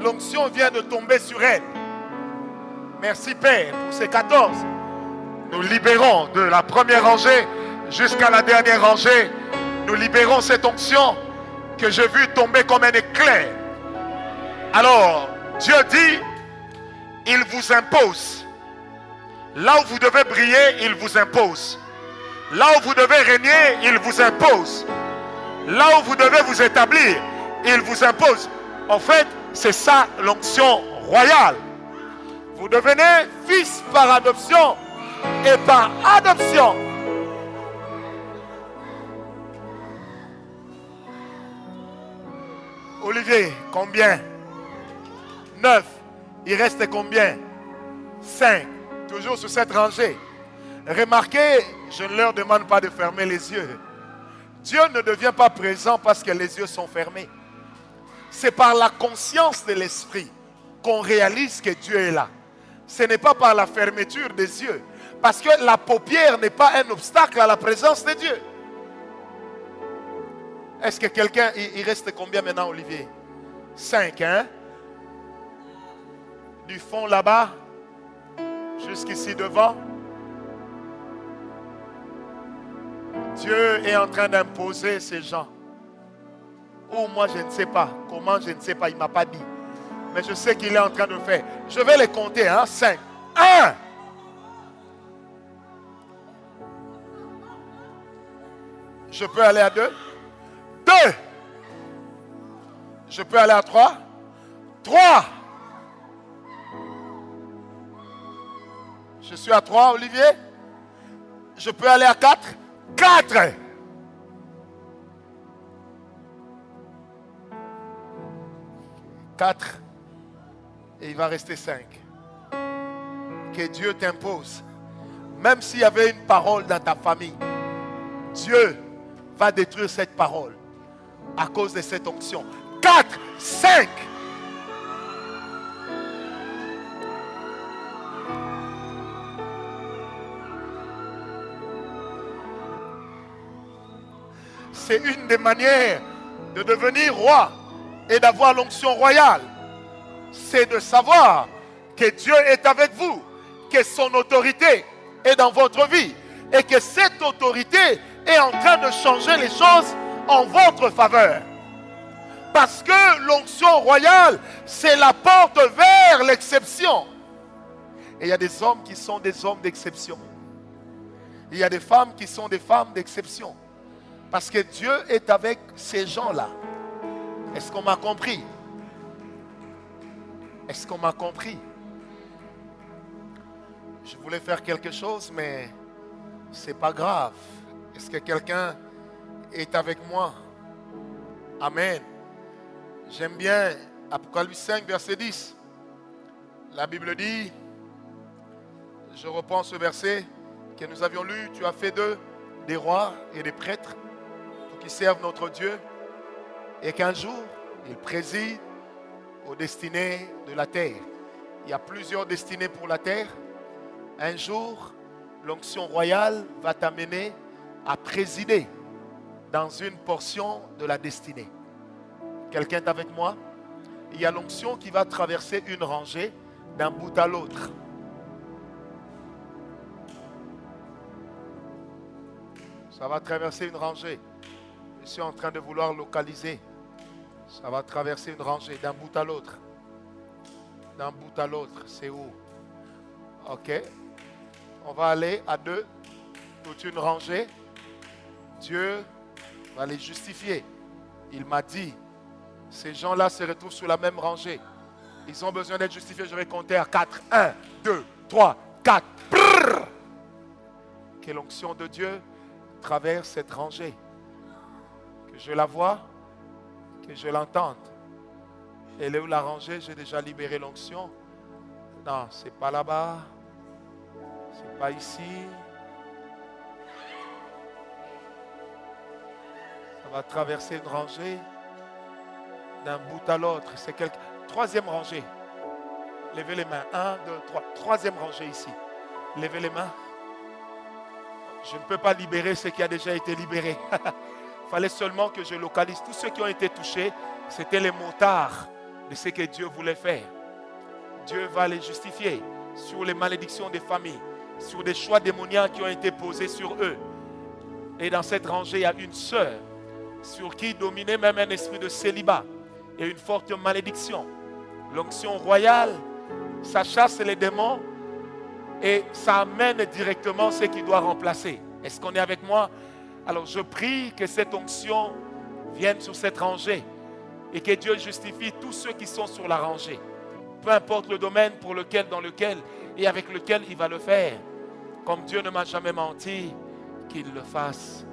L'onction vient de tomber sur elles. Merci Père pour ces 14. Nous libérons de la première rangée jusqu'à la dernière rangée. Nous libérons cette onction que j'ai vue tomber comme un éclair. Alors, Dieu dit, il vous impose. Là où vous devez briller, il vous impose. Là où vous devez régner, il vous impose. Là où vous devez vous établir, il vous impose. En fait, c'est ça l'onction royale. Vous devenez fils par adoption et par adoption. Olivier, combien? 9. Il reste combien? 5. Toujours sur cette rangée. Remarquez, je ne leur demande pas de fermer les yeux. Dieu ne devient pas présent parce que les yeux sont fermés. C'est par la conscience de l'esprit qu'on réalise que Dieu est là. Ce n'est pas par la fermeture des yeux. Parce que la paupière n'est pas un obstacle à la présence de Dieu. Est-ce que quelqu'un, il reste combien maintenant, Olivier? 5, hein? Du fond là-bas, jusqu'ici devant. Dieu est en train d'imposer ces gens. Ou moi, je ne sais pas. Comment, je ne sais pas. Il ne m'a pas dit. Mais je sais qu'il est en train de faire. Je vais les compter, hein? 5. 1. Je peux aller à 2. 2. Je peux aller à 3. 3. Je suis à 3, Olivier. Je peux aller à 4. 4. Et il va rester 5. Que Dieu t'impose. Même s'il y avait une parole dans ta famille, Dieu va détruire cette parole à cause de cette onction. 4, 5. C'est une des manières de devenir roi et d'avoir l'onction royale. C'est de savoir que Dieu est avec vous, que son autorité est dans votre vie et que cette autorité est en train de changer les choses en votre faveur. Parce que l'onction royale, c'est la porte vers l'exception. Et il y a des hommes qui sont des hommes d'exception. Il y a des femmes qui sont des femmes d'exception. Parce que Dieu est avec ces gens-là. Est-ce qu'on m'a compris? Est-ce qu'on m'a compris? Je voulais faire quelque chose, mais c'est pas grave. Est-ce que quelqu'un est avec moi? Amen. J'aime bien Apocalypse 5, verset 10. La Bible dit, je reprends ce verset que nous avions lu, tu as fait d'eux des rois et des prêtres pour qu'ils servent notre Dieu et qu'un jour, ils président aux destinées de la terre. Il y a plusieurs destinées pour la terre. Un jour, l'onction royale va t'amener à présider dans une portion de la destinée. Quelqu'un est avec moi? Il y a l'onction qui va traverser une rangée d'un bout à l'autre. Ça va traverser une rangée. Je suis en train de vouloir localiser. Ça va traverser une rangée d'un bout à l'autre. D'un bout à l'autre, c'est où? Ok. On va aller à 2. Toute une rangée. Dieu va les justifier. Il m'a dit, ces gens-là se retrouvent sur la même rangée. Ils ont besoin d'être justifiés. Je vais compter à 4. 1, 2, 3, 4. Brrr. Que l'onction de Dieu traverse cette rangée. Que je la vois, que je l'entende. Elle est où la rangée? J'ai déjà libéré l'onction. Non, c'est pas là-bas. C'est pas ici. Ça va traverser une rangée d'un bout à l'autre. C'est quelque... Troisième rangée. Levez les mains. 1, 2, 3. Troisième rangée ici. Levez les mains. Je ne peux pas libérer ce qui a déjà été libéré. Il fallait seulement que je localise. Tous ceux qui ont été touchés, c'était les motards de ce que Dieu voulait faire. Dieu va les justifier sur les malédictions des familles, sur des choix démoniaques qui ont été posés sur eux. Et dans cette rangée, il y a une sœur sur qui dominait même un esprit de célibat et une forte malédiction. L'onction royale, ça chasse les démons et ça amène directement ce qui doit remplacer. Est-ce qu'on est avec moi? Alors je prie que cette onction vienne sur cette rangée et que Dieu justifie tous ceux qui sont sur la rangée. Peu importe le domaine dans lequel et avec lequel il va le faire. Comme Dieu ne m'a jamais menti, qu'il le fasse.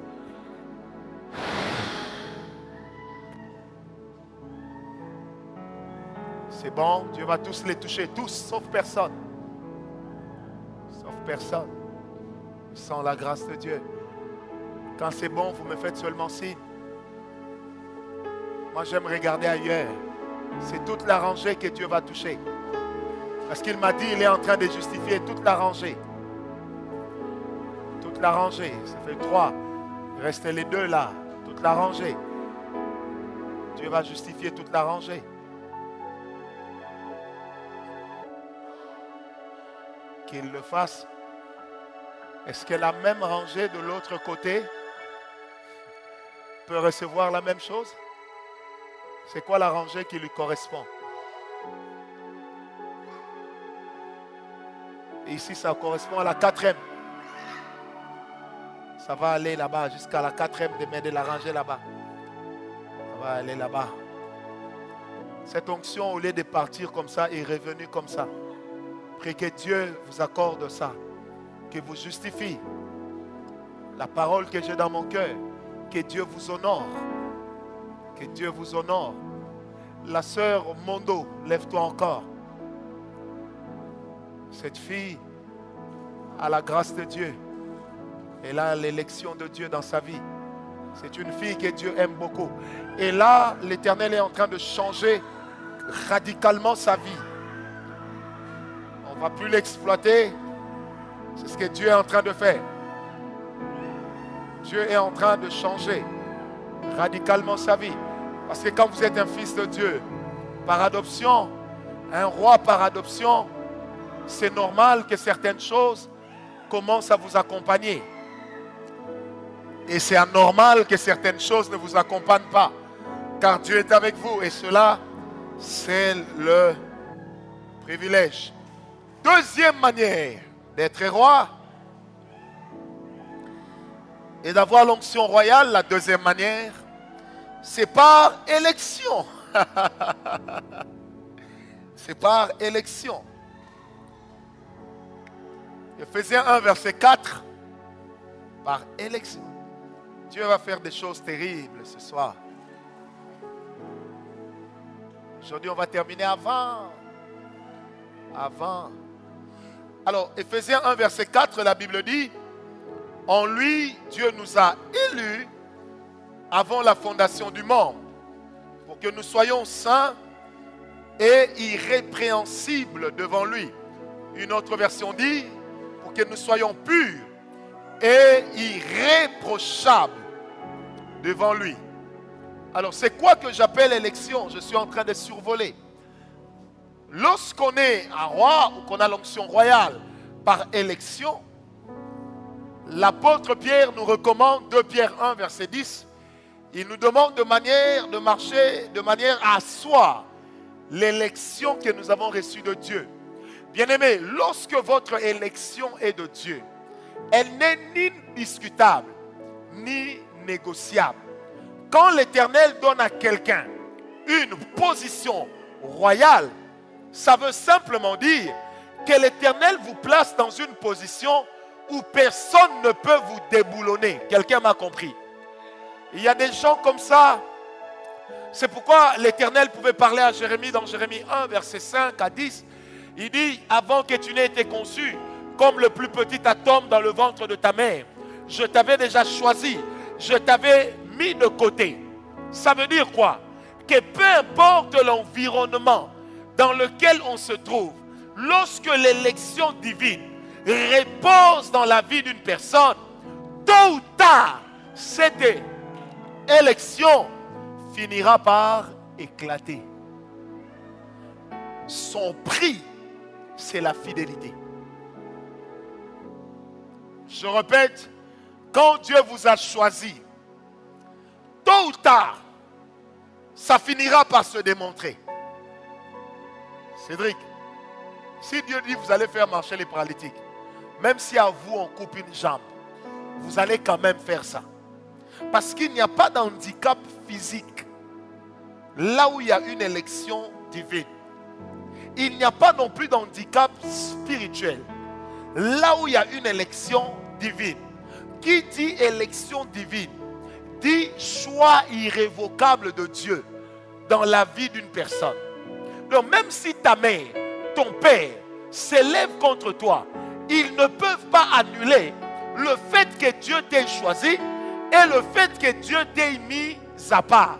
C'est bon, Dieu va tous les toucher, tous, sauf personne. Sauf personne. Sans la grâce de Dieu. Quand c'est bon, vous me faites seulement signe. Moi, j'aime regarder ailleurs. C'est toute la rangée que Dieu va toucher. Parce qu'il m'a dit, il est en train de justifier toute la rangée. Toute la rangée, ça fait 3. Il reste les 2 là. Toute la rangée. Dieu va justifier toute la rangée. Qu'il le fasse. Est-ce que la même rangée de l'autre côté peut recevoir la même chose? C'est quoi la rangée qui lui correspond? Et ici, ça correspond à la 4e. Ça va aller là-bas, jusqu'à la 4e de la rangée là-bas. Ça va aller là-bas. Cette onction, au lieu de partir comme ça, est revenue comme ça. Priez que Dieu vous accorde ça, que vous justifie la parole que j'ai dans mon cœur, que Dieu vous honore, que Dieu vous honore. La sœur Mondo, lève-toi encore. Cette fille a la grâce de Dieu. Elle a l'élection de Dieu dans sa vie. C'est une fille que Dieu aime beaucoup. Et là, l'Éternel est en train de changer radicalement sa vie. On ne va plus l'exploiter. C'est ce que Dieu est en train de faire. Dieu est en train de changer radicalement sa vie. Parce que quand vous êtes un fils de Dieu, par adoption, un roi par adoption, c'est normal que certaines choses commencent à vous accompagner. Et c'est anormal que certaines choses ne vous accompagnent pas. Car Dieu est avec vous. Et cela, c'est le privilège. Deuxième manière d'être roi et d'avoir l'onction royale, la deuxième manière, c'est par élection. C'est par élection. Ephésiens 1, verset 4. Par élection. Dieu va faire des choses terribles ce soir. Aujourd'hui, on va terminer avant. Alors, Ephésiens 1, verset 4, la Bible dit, en lui, Dieu nous a élus avant la fondation du monde, pour que nous soyons saints et irrépréhensibles devant lui. Une autre version dit, pour que nous soyons purs et irréprochables devant lui. Alors, c'est quoi que j'appelle élection? Je suis en train de survoler. Lorsqu'on est un roi ou qu'on a l'onction royale par élection, l'apôtre Pierre nous recommande, 2 Pierre 1, verset 10, il nous demande de marcher de manière à asseoir l'élection que nous avons reçue de Dieu. Bien-aimés, lorsque votre élection est de Dieu, elle n'est ni discutable, ni négociable. Quand l'Éternel donne à quelqu'un une position royale, ça veut simplement dire que l'Éternel vous place dans une position où personne ne peut vous déboulonner. Quelqu'un m'a compris. Il y a des gens comme ça. C'est pourquoi l'Éternel pouvait parler à Jérémie dans Jérémie 1, verset 5 à 10. Il dit, avant que tu n'aies été conçu, comme le plus petit atome dans le ventre de ta mère, je t'avais déjà choisi, je t'avais mis de côté. Ça veut dire quoi? Que peu importe l'environnement dans lequel on se trouve, lorsque l'élection divine repose dans la vie d'une personne, tôt ou tard, cette élection finira par éclater. Son prix, c'est la fidélité. Je répète, quand Dieu vous a choisi, tôt ou tard, ça finira par se démontrer. Cédric, si Dieu dit vous allez faire marcher les paralytiques, même si à vous on coupe une jambe, vous allez quand même faire ça. Parce qu'il n'y a pas d'handicap physique là où il y a une élection divine. Il n'y a pas non plus d'handicap spirituel là où il y a une élection divine. Qui dit élection divine dit choix irrévocable de Dieu dans la vie d'une personne. Donc même si ta mère, ton père s'élèvent contre toi, ils ne peuvent pas annuler le fait que Dieu t'ait choisi et le fait que Dieu t'ait mis à part.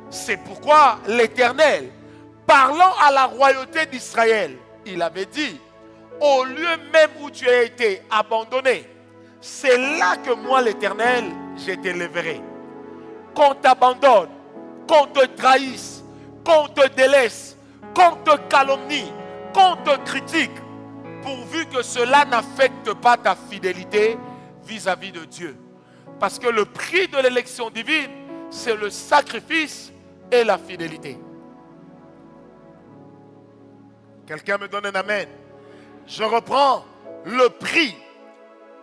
C'est pourquoi l'Éternel, parlant à la royauté d'Israël, il avait dit, au lieu même où tu as été abandonné, c'est là que moi l'Éternel, je t'élèverai. Qu'on t'abandonne, qu'on te trahisse, qu'on te délaisse, qu'on te calomnie, qu'on te critique, pourvu que cela n'affecte pas ta fidélité vis-à-vis de Dieu. Parce que le prix de l'élection divine, c'est le sacrifice et la fidélité. Quelqu'un me donne un amen. Je reprends le prix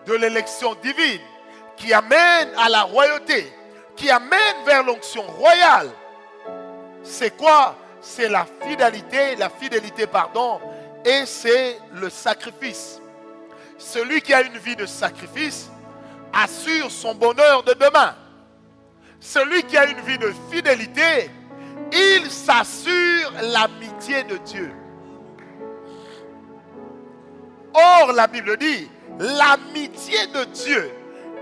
de l'élection divine qui amène à la royauté, qui amène vers l'onction royale. C'est quoi? c'est la fidélité, pardon, et c'est le sacrifice. Celui qui a une vie de sacrifice assure son bonheur de demain. Celui qui a une vie de fidélité, il s'assure l'amitié de Dieu. Or, la Bible dit, l'amitié de Dieu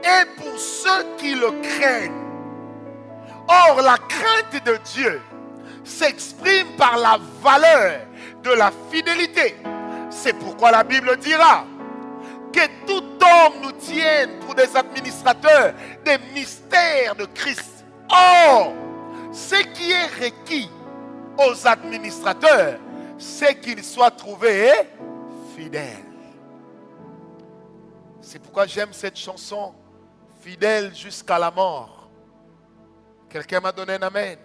est pour ceux qui le craignent. Or, la crainte de Dieu s'exprime par la valeur de la fidélité. C'est pourquoi la Bible dira que tout homme nous tienne pour des administrateurs des mystères de Christ. Or, ce qui est requis aux administrateurs, c'est qu'ils soient trouvés fidèles. C'est pourquoi j'aime cette chanson, fidèle jusqu'à la mort. Quelqu'un m'a donné un amen.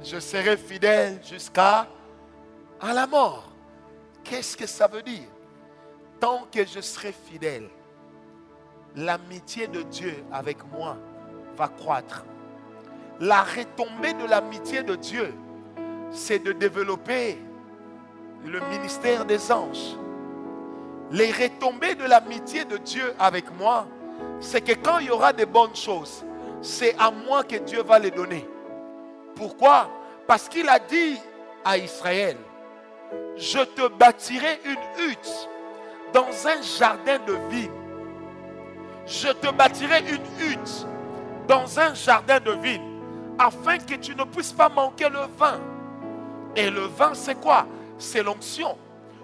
Je serai fidèle jusqu'à la mort. Qu'est-ce que ça veut dire? Tant que je serai fidèle, l'amitié de Dieu avec moi va croître. La retombée de l'amitié de Dieu, c'est de développer le ministère des anges. Les retombées de l'amitié de Dieu avec moi, c'est que quand il y aura des bonnes choses, c'est à moi que Dieu va les donner. Pourquoi? Parce qu'il a dit à Israël, je te bâtirai une hutte dans un jardin de vigne. Je te bâtirai une hutte dans un jardin de vigne, afin que tu ne puisses pas manquer le vin. Et le vin, c'est quoi? C'est l'onction.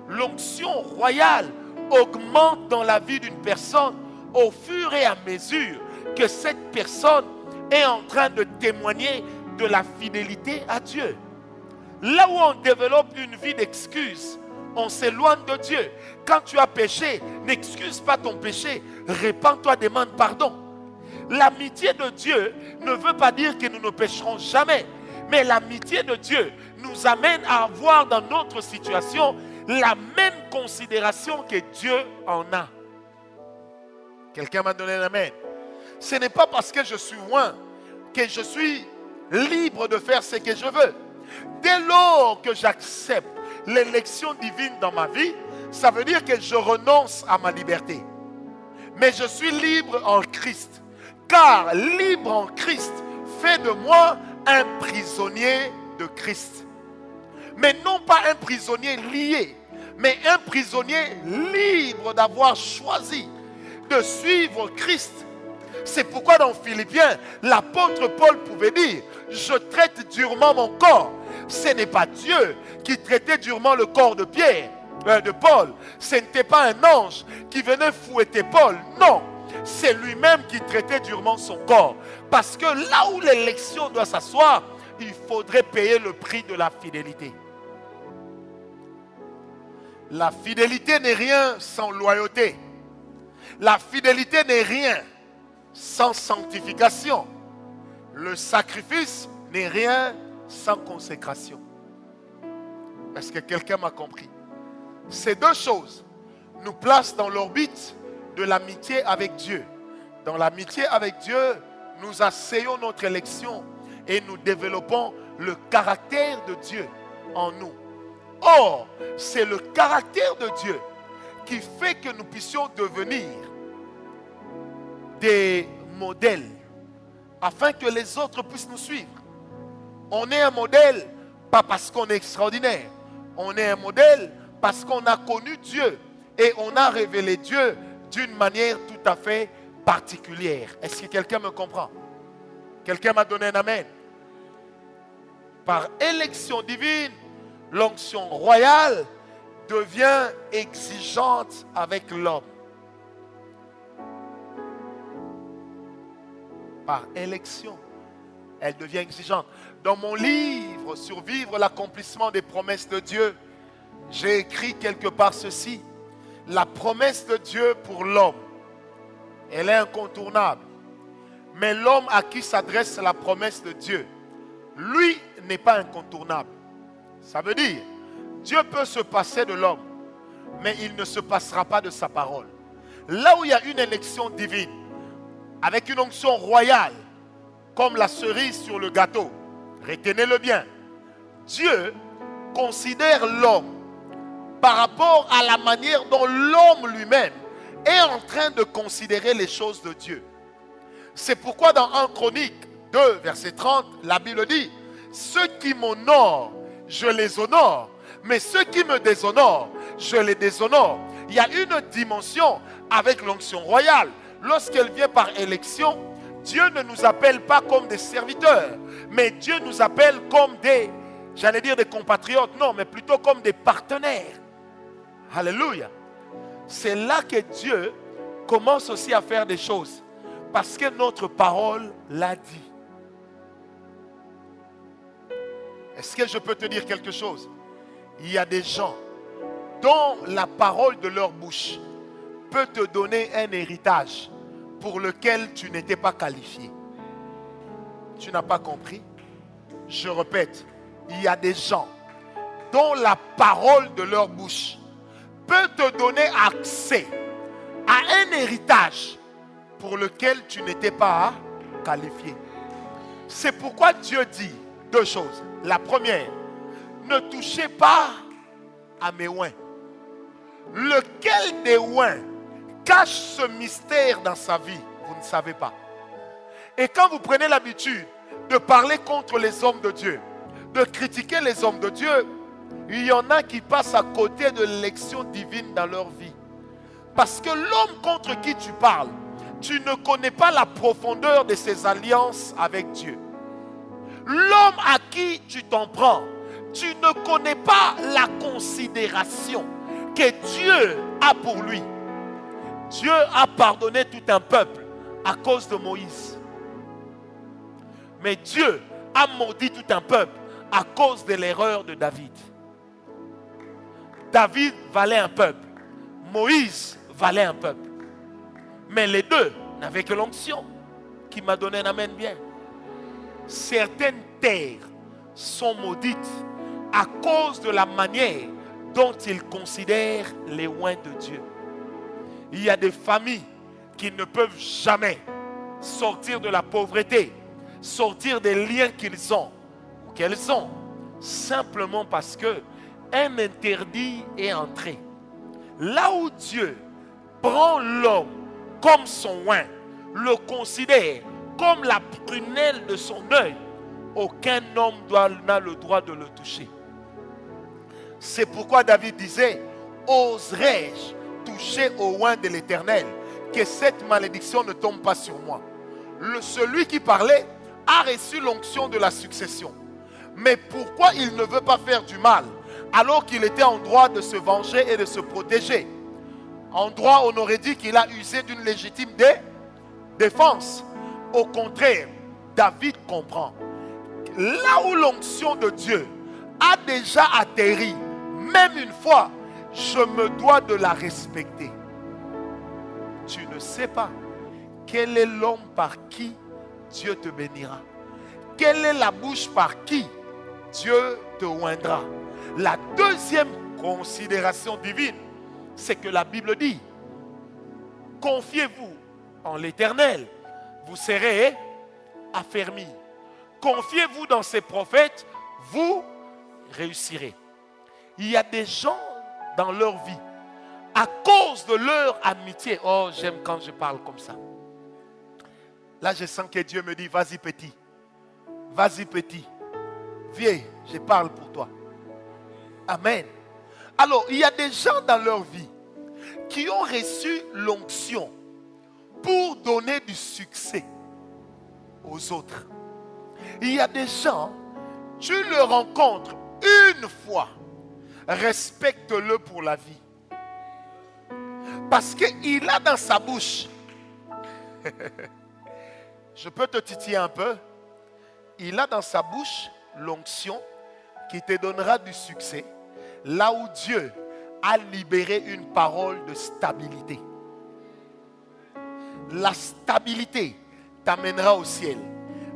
L'onction royale augmente dans la vie d'une personne au fur et à mesure que cette personne est en train de témoigner de la fidélité à Dieu. Là où on développe une vie d'excuses, on s'éloigne de Dieu. Quand tu as péché, n'excuse pas ton péché, répands-toi, demande pardon. L'amitié de Dieu ne veut pas dire que nous ne pécherons jamais, mais l'amitié de Dieu nous amène à avoir dans notre situation la même considération que Dieu en a. Quelqu'un m'a donné un amen. Ce n'est pas parce que je suis loin que je suis libre de faire ce que je veux. Dès lors que j'accepte l'élection divine dans ma vie, ça veut dire que je renonce à ma liberté. Mais je suis libre en Christ. Car libre en Christ fait de moi un prisonnier de Christ. Mais non pas un prisonnier lié, mais un prisonnier libre d'avoir choisi de suivre Christ. C'est pourquoi dans Philippiens, l'apôtre Paul pouvait dire, je traite durement mon corps. Ce n'est pas Dieu qui traitait durement le corps de Paul. Ce n'était pas un ange qui venait fouetter Paul. Non, c'est lui-même qui traitait durement son corps. Parce que là où l'élection doit s'asseoir, il faudrait payer le prix de la fidélité. La fidélité n'est rien sans loyauté. La fidélité n'est rien sans sanctification. Le sacrifice n'est rien sans consécration. Est-ce que quelqu'un m'a compris? Ces deux choses nous placent dans l'orbite de l'amitié avec Dieu. Dans l'amitié avec Dieu, nous asseyons notre élection et nous développons le caractère de Dieu en nous. Or, c'est le caractère de Dieu qui fait que nous puissions devenir des modèles afin que les autres puissent nous suivre. On est un modèle pas parce qu'on est extraordinaire. On est un modèle parce qu'on a connu Dieu et on a révélé Dieu d'une manière tout à fait particulière. Est-ce que quelqu'un me comprend? Quelqu'un m'a donné un amen? Par élection divine, l'onction royale devient exigeante avec l'homme. Par élection, elle devient exigeante. Dans mon livre sur vivre l'accomplissement des promesses de Dieu, j'ai écrit quelque part ceci. La promesse de Dieu pour l'homme, elle est incontournable. Mais l'homme à qui s'adresse la promesse de Dieu, lui n'est pas incontournable. Ça veut dire, Dieu peut se passer de l'homme, mais il ne se passera pas de sa parole. Là où il y a une élection divine, avec une onction royale, comme la cerise sur le gâteau, retenez-le bien, Dieu considère l'homme par rapport à la manière dont l'homme lui-même est en train de considérer les choses de Dieu. C'est pourquoi dans 1 Chronique 2, verset 30, la Bible dit, ceux qui m'honorent, je les honore, mais ceux qui me déshonorent, je les déshonore. Il y a une dimension avec l'onction royale. Lorsqu'elle vient par élection, Dieu ne nous appelle pas comme des serviteurs, mais Dieu nous appelle comme des, j'allais dire des compatriotes, non, mais plutôt comme des partenaires. Alléluia. C'est là que Dieu commence aussi à faire des choses, parce que notre parole l'a dit. Est-ce que je peux te dire quelque chose? Il y a des gens dont la parole de leur bouche peut te donner un héritage pour lequel tu n'étais pas qualifié. Tu n'as pas compris? Je répète, il y a des gens dont la parole de leur bouche peut te donner accès à un héritage pour lequel tu n'étais pas qualifié. C'est pourquoi Dieu dit deux choses. La première, ne touchez pas à mes oins. Lequel des oins cache ce mystère dans sa vie? Vous ne savez pas. Et quand vous prenez l'habitude de parler contre les hommes de Dieu, de critiquer les hommes de Dieu, il y en a qui passent à côté de l'élection divine dans leur vie. Parce que l'homme contre qui tu parles, tu ne connais pas la profondeur de ses alliances avec Dieu. L'homme à qui tu t'en prends, tu ne connais pas la considération que Dieu a pour lui. Dieu a pardonné tout un peuple à cause de Moïse. Mais Dieu a maudit tout un peuple à cause de l'erreur de David. David valait un peuple. Moïse valait un peuple. Mais les deux n'avaient que l'onction qui m'a donné un amen bien. Certaines terres sont maudites à cause de la manière dont ils considèrent les oints de Dieu. Il y a des familles qui ne peuvent jamais sortir de la pauvreté, sortir des liens qu'ils ont ou qu'elles ont, simplement parce que un interdit est entré. Là où Dieu prend l'homme comme son oint, le considère comme la prunelle de son œil, aucun homme n'a le droit de le toucher. C'est pourquoi David disait, oserais-je toucher au oint de l'Éternel, que cette malédiction ne tombe pas sur moi. Celui qui parlait a reçu l'onction de la succession. Mais pourquoi il ne veut pas faire du mal alors qu'il était en droit de se venger et de se protéger? En droit, on aurait dit qu'il a usé d'une légitime défense. Au contraire, David comprend. Là où l'onction de Dieu a déjà atterri, même une fois, je me dois de la respecter. Tu ne sais pas quel est l'homme par qui Dieu te bénira. Quelle est la bouche par qui Dieu te oindra. La deuxième considération divine, c'est que la Bible dit, confiez-vous en l'Éternel, vous serez affermis. Confiez-vous dans ses prophètes, vous réussirez. Il y a des gens dans leur vie, à cause de leur amitié. Oh, j'aime quand je parle comme ça. Là, je sens que Dieu me dit, vas-y petit. Vas-y petit. Viens, je parle pour toi. Amen. Alors, il y a des gens dans leur vie qui ont reçu l'onction pour donner du succès aux autres. Il y a des gens, tu le rencontres une fois, respecte-le pour la vie. Parce qu'il a dans sa bouche, je peux te titiller un peu, il a dans sa bouche l'onction qui te donnera du succès, là où Dieu a libéré une parole de stabilité. La stabilité t'amènera au ciel.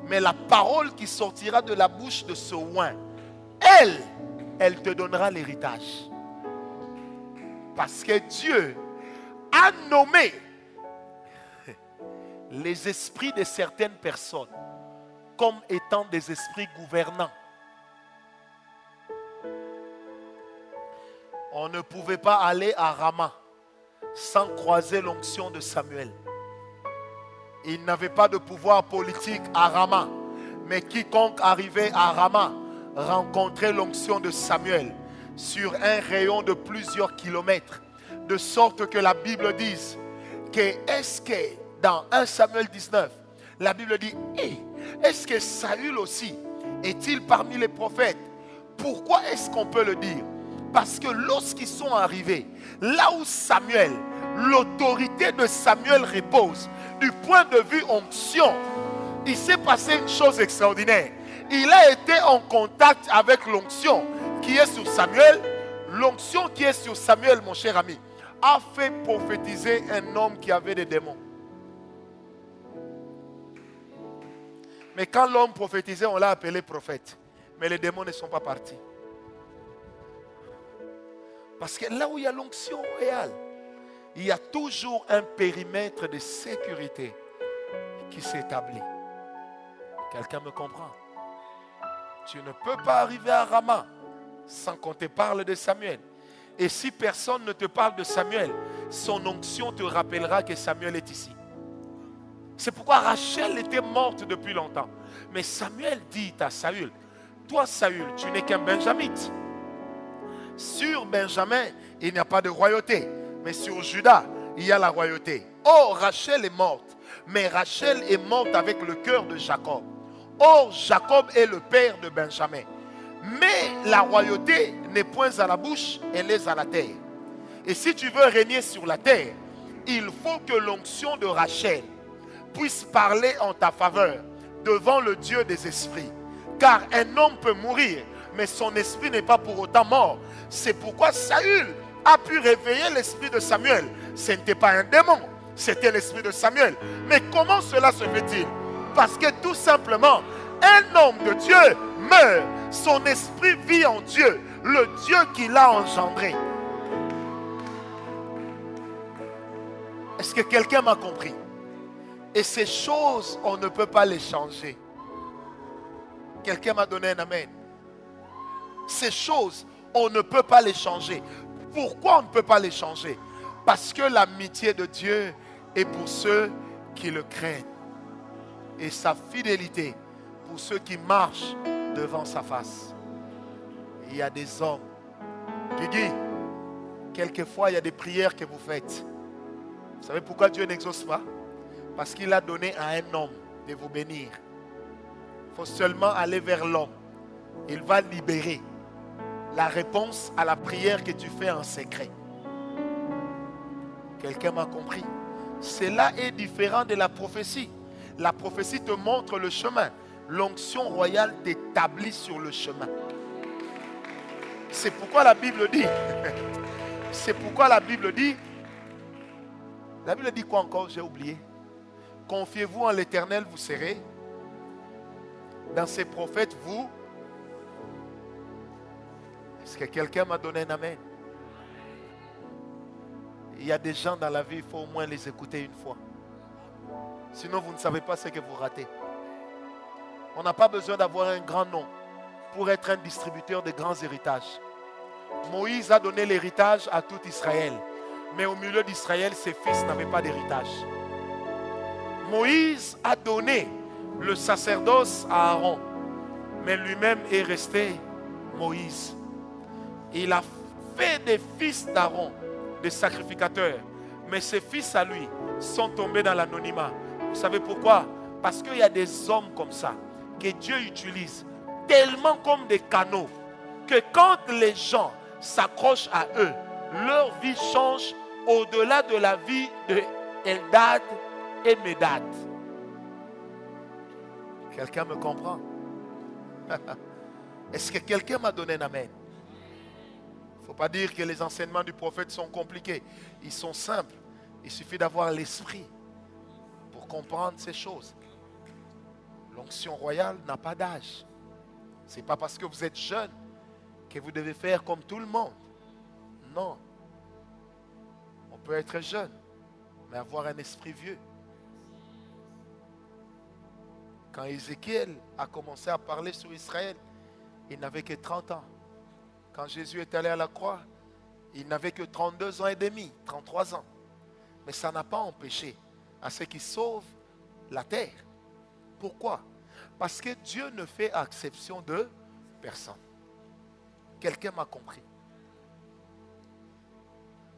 Mais la parole qui sortira de la bouche de ce oint, elle te donnera l'héritage. Parce que Dieu a nommé les esprits de certaines personnes comme étant des esprits gouvernants. On ne pouvait pas aller à Rama sans croiser l'onction de Samuel. Il n'avait pas de pouvoir politique à Rama. Mais quiconque arrivait à Rama rencontrait l'onction de Samuel sur un rayon de plusieurs kilomètres. De sorte que la Bible dise que est-ce que dans 1 Samuel 19, la Bible dit, est-ce que Saül aussi est-il parmi les prophètes? Pourquoi est-ce qu'on peut le dire? Parce que lorsqu'ils sont arrivés, là où Samuel, l'autorité de Samuel repose, du point de vue onction, il s'est passé une chose extraordinaire. Il a été en contact avec l'onction qui est sur Samuel. L'onction qui est sur Samuel, mon cher ami, a fait prophétiser un homme qui avait des démons. Mais quand l'homme prophétisait, on l'a appelé prophète. Mais les démons ne sont pas partis. Parce que là où il y a l'onction réelle, il y a toujours un périmètre de sécurité qui s'établit. Quelqu'un me comprend? Tu ne peux pas arriver à Rama sans qu'on te parle de Samuel. Et si personne ne te parle de Samuel, son onction te rappellera que Samuel est ici. C'est pourquoi Rachel était morte depuis longtemps. Mais Samuel dit à Saül, toi Saül, tu n'es qu'un benjamite. Sur Benjamin, il n'y a pas de royauté. Mais sur Juda, il y a la royauté. Oh, Rachel est morte. Mais Rachel est morte avec le cœur de Jacob. Or, Jacob est le père de Benjamin. Mais la royauté n'est point à la bouche, elle est à la terre. Et si tu veux régner sur la terre, il faut que l'onction de Rachel puisse parler en ta faveur devant le Dieu des esprits. Car un homme peut mourir, mais son esprit n'est pas pour autant mort. C'est pourquoi Saül a pu réveiller l'esprit de Samuel. Ce n'était pas un démon, c'était l'esprit de Samuel. Mais comment cela se fait-il? Parce que tout simplement, un homme de Dieu meurt. Son esprit vit en Dieu, le Dieu qui l'a engendré. Est-ce que quelqu'un m'a compris? Et ces choses, on ne peut pas les changer. Quelqu'un m'a donné un amen. Ces choses, on ne peut pas les changer. Pourquoi on ne peut pas les changer? Parce que l'amitié de Dieu est pour ceux qui le craignent. Et sa fidélité pour ceux qui marchent devant sa face. Il y a des hommes. Guigui, quelquefois il y a des prières que vous faites. Vous savez pourquoi Dieu n'exauce pas? Parce qu'il a donné à un homme de vous bénir. Il faut seulement aller vers l'homme. Il va libérer la réponse à la prière que tu fais en secret. Quelqu'un m'a compris? Cela est différent de la prophétie. La prophétie te montre le chemin. L'onction royale t'établit sur le chemin. C'est pourquoi la Bible dit. C'est pourquoi la Bible dit. La Bible dit quoi encore? J'ai oublié. Confiez-vous en l'Éternel, vous serez. Dans ses prophètes, vous. Est-ce que quelqu'un m'a donné un amen? Il y a des gens dans la vie, il faut au moins les écouter une fois. Sinon, vous ne savez pas ce que vous ratez. On n'a pas besoin d'avoir un grand nom pour être un distributeur de grands héritages. Moïse a donné l'héritage à tout Israël. Mais au milieu d'Israël, ses fils n'avaient pas d'héritage. Moïse a donné le sacerdoce à Aaron. Mais lui-même est resté Moïse. Il a fait des fils d'Aaron, des sacrificateurs. Mais ses fils à lui sont tombés dans l'anonymat. Vous savez pourquoi? Parce qu'il y a des hommes comme ça que Dieu utilise tellement comme des canaux que quand les gens s'accrochent à eux, leur vie change au-delà de la vie de Eldad et Médad. Quelqu'un me comprend? Est-ce que quelqu'un m'a donné un amen? Il ne faut pas dire que les enseignements du prophète sont compliqués. Ils sont simples. Il suffit d'avoir l'esprit pour comprendre ces choses. L'onction royale n'a pas d'âge. Ce n'est pas parce que vous êtes jeune que vous devez faire comme tout le monde. Non. On peut être jeune, mais avoir un esprit vieux. Quand Ézéchiel a commencé à parler sur Israël, il n'avait que 30 ans. Quand Jésus est allé à la croix, Il n'avait que 32 ans et demi, 33 ans. Mais ça n'a pas empêché à ce qu'il sauve la terre. Pourquoi? Parce que Dieu ne fait exception de personne. Quelqu'un m'a compris.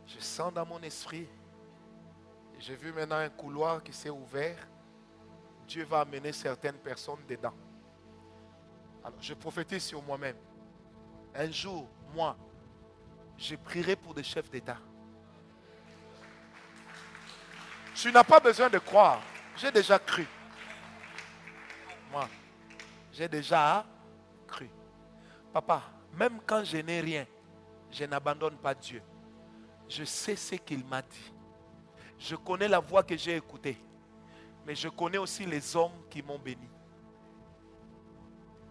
Je sens dans mon esprit, j'ai vu maintenant un couloir qui s'est ouvert. Dieu va amener certaines personnes dedans. Alors, je prophétise sur moi-même. Un jour, moi, je prierai pour des chefs d'État. Tu n'as pas besoin de croire. J'ai déjà cru. Moi, j'ai déjà cru. Papa, même quand je n'ai rien, je n'abandonne pas Dieu. Je sais ce qu'il m'a dit. Je connais la voix que j'ai écoutée. Mais je connais aussi les hommes qui m'ont béni.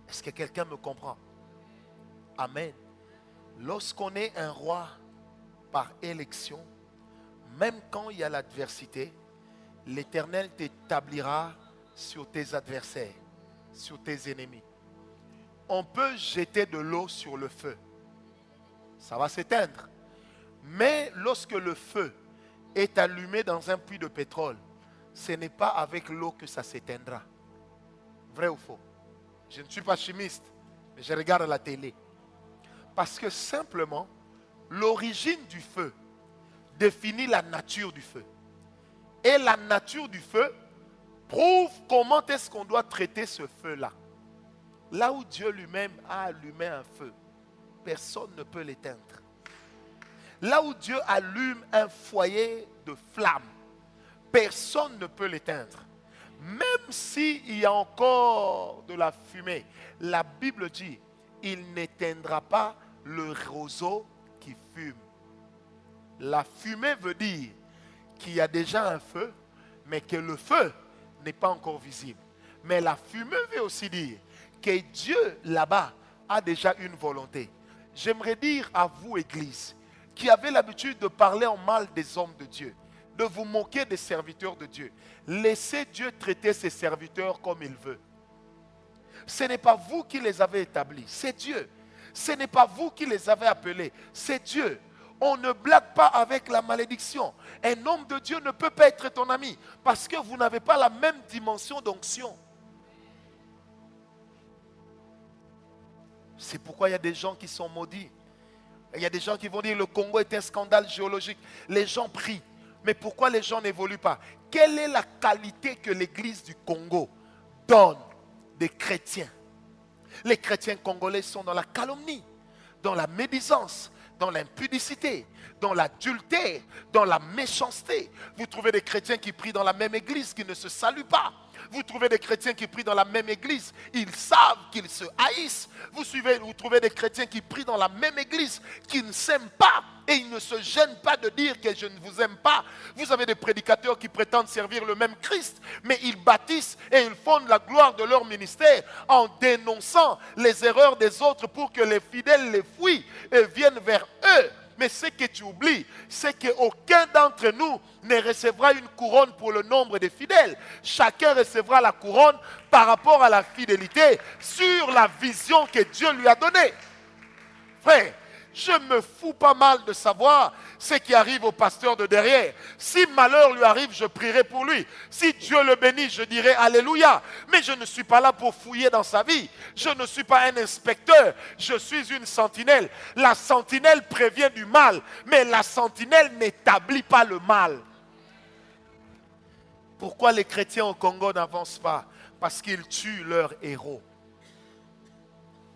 Est-ce que quelqu'un me comprend? Amen. Lorsqu'on est un roi par élection, même quand il y a l'adversité, l'Éternel t'établira sur tes adversaires, sur tes ennemis. On peut jeter de l'eau sur le feu. Ça va s'éteindre. Mais lorsque le feu est allumé dans un puits de pétrole, ce n'est pas avec l'eau que ça s'éteindra. Vrai ou faux? Je ne suis pas chimiste, mais je regarde la télé. Parce que simplement, l'origine du feu définit la nature du feu. Et la nature du feu prouve comment est-ce qu'on doit traiter ce feu-là. Là où Dieu lui-même a allumé un feu, personne ne peut l'éteindre. Là où Dieu allume un foyer de flamme, personne ne peut l'éteindre. Même s'il y a encore de la fumée, la Bible dit, il n'éteindra pas le roseau qui fume. La fumée veut dire qu'il y a déjà un feu, mais que le feu n'est pas encore visible. Mais la fumée veut aussi dire que Dieu là-bas a déjà une volonté. J'aimerais dire à vous, Église, qui avez l'habitude de parler en mal des hommes de Dieu, de vous moquer des serviteurs de Dieu. Laissez Dieu traiter ses serviteurs comme il veut. Ce n'est pas vous qui les avez établis, c'est Dieu. Ce n'est pas vous qui les avez appelés, c'est Dieu. On ne blague pas avec la malédiction. Un homme de Dieu ne peut pas être ton ami parce que vous n'avez pas la même dimension d'onction. C'est pourquoi il y a des gens qui sont maudits. Il y a des gens qui vont dire le Congo est un scandale géologique. Les gens prient. Mais pourquoi les gens n'évoluent pas? Quelle est la qualité que l'église du Congo donne des chrétiens? Les chrétiens congolais sont dans la calomnie, dans la médisance, dans l'impudicité, dans l'adultère, dans la méchanceté. Vous trouvez des chrétiens qui prient dans la même église, qui ne se saluent pas. Vous trouvez des chrétiens qui prient dans la même église, ils savent qu'ils se haïssent. Vous trouvez des chrétiens qui prient dans la même église, qui ne s'aiment pas et ils ne se gênent pas de dire que je ne vous aime pas. Vous avez des prédicateurs qui prétendent servir le même Christ, mais ils bâtissent et ils fondent la gloire de leur ministère en dénonçant les erreurs des autres pour que les fidèles les fuient et viennent vers eux. Mais ce que tu oublies, c'est qu'aucun d'entre nous ne recevra une couronne pour le nombre des fidèles. Chacun recevra la couronne par rapport à la fidélité sur la vision que Dieu lui a donnée. Frère, je me fous pas mal de savoir ce qui arrive au pasteur de derrière. Si malheur lui arrive, je prierai pour lui. Si Dieu le bénit, je dirai Alléluia. Mais je ne suis pas là pour fouiller dans sa vie. Je ne suis pas un inspecteur. Je suis une sentinelle. La sentinelle prévient du mal, mais la sentinelle n'établit pas le mal. Pourquoi les chrétiens au Congo n'avancent pas? Parce qu'ils tuent leurs héros.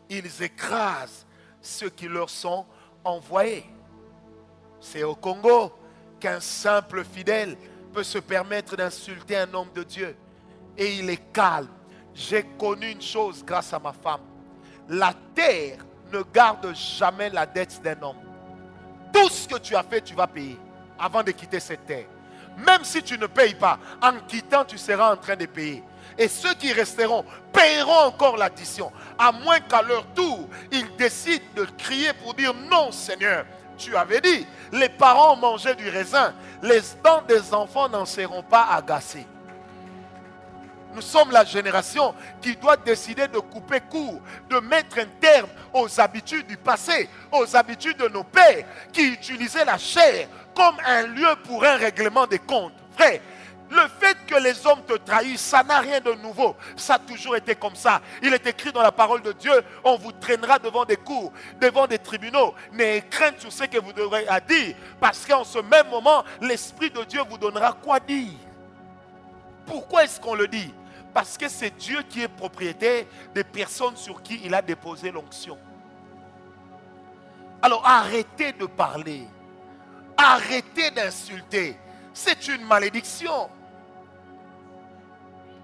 Ils écrasent ceux qui leur sont envoyés. C'est au Congo qu'un simple fidèle peut se permettre d'insulter un homme de Dieu. Et il est calme. J'ai connu une chose grâce à ma femme. La terre ne garde jamais la dette d'un homme. Tout ce que tu as fait, tu vas payer avant de quitter cette terre. Même si tu ne payes pas, en quittant, tu seras en train de payer. Et ceux qui resteront paieront encore l'addition. À moins qu'à leur tour, ils décident de crier pour dire non Seigneur. Tu avais dit, les parents ont mangé du raisin. Les dents des enfants n'en seront pas agacées. Nous sommes la génération qui doit décider de couper court, de mettre un terme aux habitudes du passé, aux habitudes de nos pères qui utilisaient la chair comme un lieu pour un règlement des comptes. Frère, le fait que les hommes te trahissent, ça n'a rien de nouveau. Ça a toujours été comme ça. Il est écrit dans la parole de Dieu, on vous traînera devant des cours, devant des tribunaux. N'ayez crainte sur ce que vous devrez à dire. Parce qu'en ce même moment, l'Esprit de Dieu vous donnera quoi dire. Pourquoi est-ce qu'on le dit? Parce que c'est Dieu qui est propriétaire des personnes sur qui il a déposé l'onction. Alors arrêtez de parler. Arrêtez d'insulter. C'est une malédiction.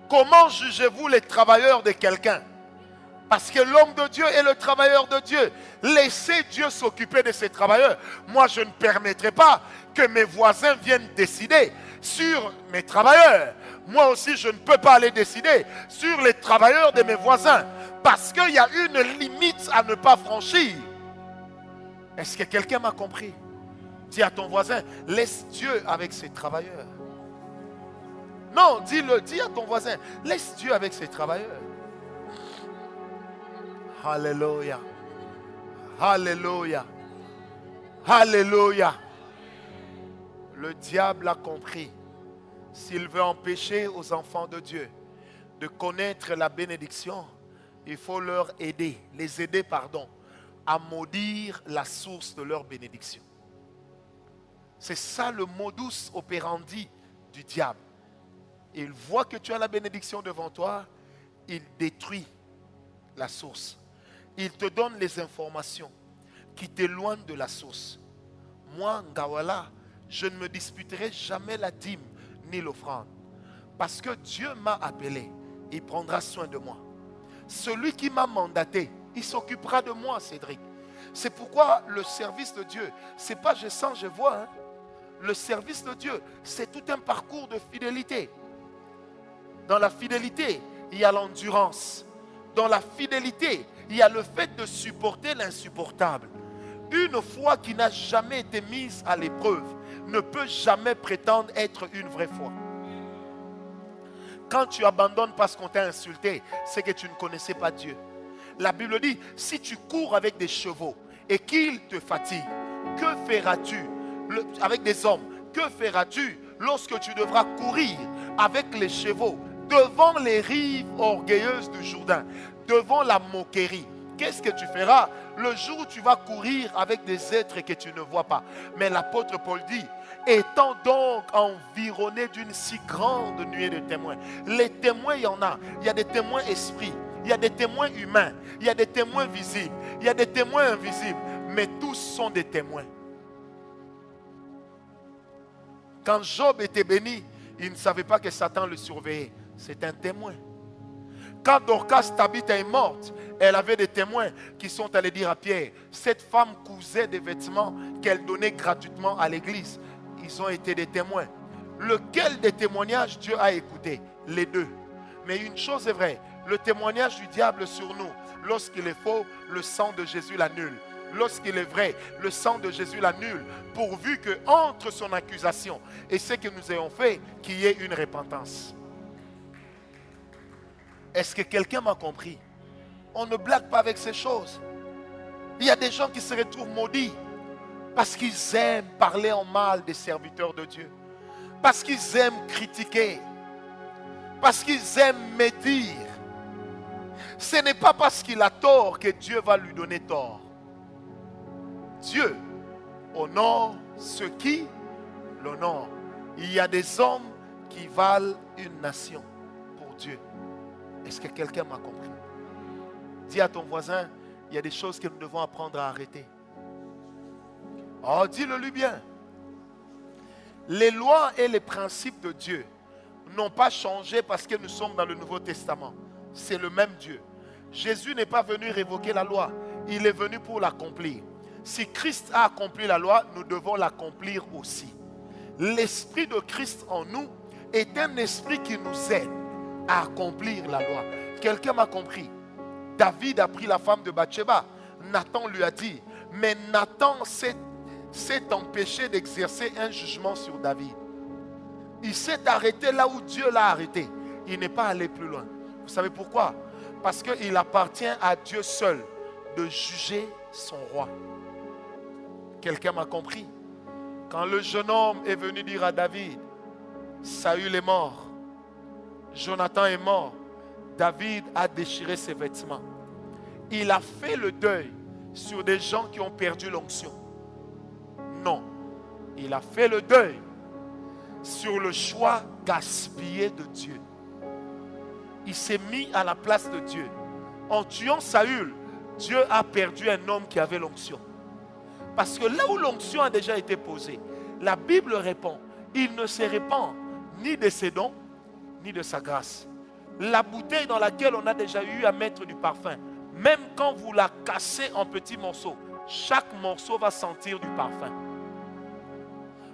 Comment jugez-vous les travailleurs de quelqu'un? Parce que l'homme de Dieu est le travailleur de Dieu. Laissez Dieu s'occuper de ses travailleurs. Moi, je ne permettrai pas que mes voisins viennent décider sur mes travailleurs. Moi aussi, je ne peux pas aller décider sur les travailleurs de mes voisins. Parce qu'il y a une limite à ne pas franchir. Est-ce que quelqu'un m'a compris? Dis à ton voisin, laisse Dieu avec ses travailleurs. Non, dis-le, dis à ton voisin, laisse Dieu avec ses travailleurs. Alléluia. Alléluia. Alléluia. Le diable a compris. S'il veut empêcher aux enfants de Dieu de connaître la bénédiction, il faut leur aider, les aider, à maudire la source de leur bénédiction. C'est ça le modus operandi du diable. Il voit que tu as la bénédiction devant toi, il détruit la source. Il te donne les informations qui t'éloignent de la source. Moi, Ngawala, je ne me disputerai jamais la dîme ni l'offrande. Parce que Dieu m'a appelé, il prendra soin de moi. Celui qui m'a mandaté, il s'occupera de moi, Cédric. C'est pourquoi le service de Dieu, ce n'est pas je sens, je vois. Hein. Le service de Dieu, c'est tout un parcours de fidélité. Dans la fidélité, il y a l'endurance. Dans la fidélité, il y a le fait de supporter l'insupportable. Une foi qui n'a jamais été mise à l'épreuve ne peut jamais prétendre être une vraie foi. Quand tu abandonnes parce qu'on t'a insulté, c'est que tu ne connaissais pas Dieu. La Bible dit, si tu cours avec des chevaux et qu'ils te fatiguent, que feras-tu avec des hommes? Que feras-tu lorsque tu devras courir avec les chevaux devant les rives orgueilleuses du Jourdain, devant la moquerie? Qu'est-ce que tu feras le jour où tu vas courir avec des êtres que tu ne vois pas? Mais l'apôtre Paul dit, étant donc environné d'une si grande nuée de témoins. Les témoins, il y en a. Il y a des témoins esprits, il y a des témoins humains, il y a des témoins visibles, il y a des témoins invisibles. Mais tous sont des témoins. Quand Job était béni, il ne savait pas que Satan le surveillait. C'est un témoin. Quand Dorcas Tabitha est morte, elle avait des témoins qui sont allés dire à Pierre, cette femme cousait des vêtements qu'elle donnait gratuitement à l'église. Ils ont été des témoins. Lequel des témoignages Dieu a écouté? Les deux. Mais une chose est vraie, le témoignage du diable sur nous, lorsqu'il est faux, le sang de Jésus l'annule. Lorsqu'il est vrai, le sang de Jésus l'annule, pourvu que entre son accusation et ce que nous ayons fait, qu'il y ait une repentance. Est-ce que quelqu'un m'a compris? On ne blague pas avec ces choses. Il y a des gens qui se retrouvent maudits parce qu'ils aiment parler en mal des serviteurs de Dieu, parce qu'ils aiment critiquer, parce qu'ils aiment médire. Ce n'est pas parce qu'il a tort que Dieu va lui donner tort. Dieu honore ceux qui l'honorent. Il y a des hommes qui valent une nation pour Dieu. Est-ce que quelqu'un m'a compris? Dis à ton voisin, il y a des choses que nous devons apprendre à arrêter. Oh, dis-le-lui bien. Les lois et les principes de Dieu n'ont pas changé parce que nous sommes dans le Nouveau Testament. C'est le même Dieu. Jésus n'est pas venu révoquer la loi. Il est venu pour l'accomplir. Si Christ a accompli la loi, nous devons l'accomplir aussi. L'esprit de Christ en nous est un esprit qui nous aide à accomplir la loi. Quelqu'un m'a compris. David a pris la femme de Bathsheba. Nathan lui a dit, mais Nathan s'est empêché d'exercer un jugement sur David. Il s'est arrêté là où Dieu l'a arrêté. il n'est pas allé plus loin. Vous savez pourquoi? Parce qu'il appartient à Dieu seul de juger son roi. Quelqu'un m'a compris? Quand le jeune homme est venu dire à David, Saül est mort, Jonathan est mort, David a déchiré ses vêtements. Il a fait le deuil sur des gens qui ont perdu l'onction. Non, il a fait le deuil sur le choix gaspillé de Dieu. Il s'est mis à la place de Dieu. En tuant Saül, Dieu a perdu un homme qui avait l'onction. Parce que là où l'onction a déjà été posée, la Bible répond, il ne se répand ni de ses dons, ni de sa grâce. La bouteille dans laquelle on a déjà eu à mettre du parfum, même quand vous la cassez en petits morceaux, chaque morceau va sentir du parfum.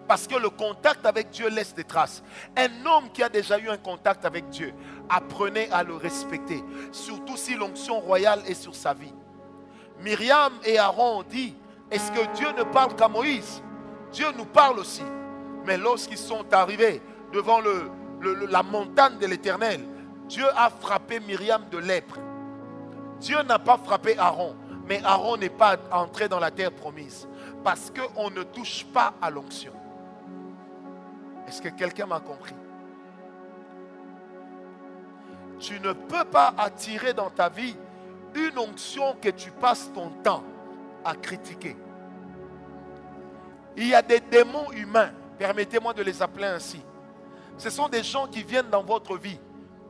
Parce que le contact avec Dieu laisse des traces. Un homme qui a déjà eu un contact avec Dieu, apprenez à le respecter, surtout si l'onction royale est sur sa vie. Myriam et Aaron ont dit, est-ce que Dieu ne parle qu'à Moïse? Dieu nous parle aussi. Mais lorsqu'ils sont arrivés devant la montagne de l'Éternel, Dieu a frappé Myriam de lèpre. Dieu n'a pas frappé Aaron, mais Aaron n'est pas entré dans la terre promise. Parce qu'on ne touche pas à l'onction. Est-ce que quelqu'un m'a compris? Tu ne peux pas attirer dans ta vie une onction que tu passes ton temps à critiquer. Il y a des démons humains, permettez-moi de les appeler ainsi. Ce sont des gens qui viennent dans votre vie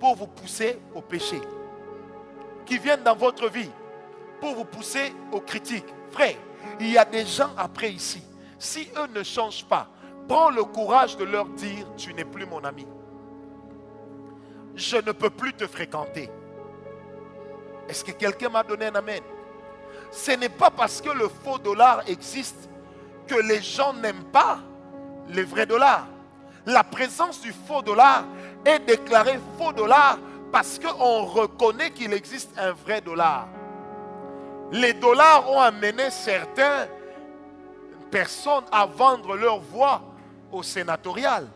pour vous pousser au péché. Qui viennent dans votre vie pour vous pousser aux critiques. Frère, il y a des gens après ici. Si eux ne changent pas, prends le courage de leur dire, tu n'es plus mon ami. Je ne peux plus te fréquenter. Est-ce que quelqu'un m'a donné un amen? Ce n'est pas parce que le faux dollar existe que les gens n'aiment pas les vrais dollars. La présence du faux dollar est déclarée faux dollar parce qu'on reconnaît qu'il existe un vrai dollar. Les dollars ont amené certaines personnes à vendre leur voix au sénatorial.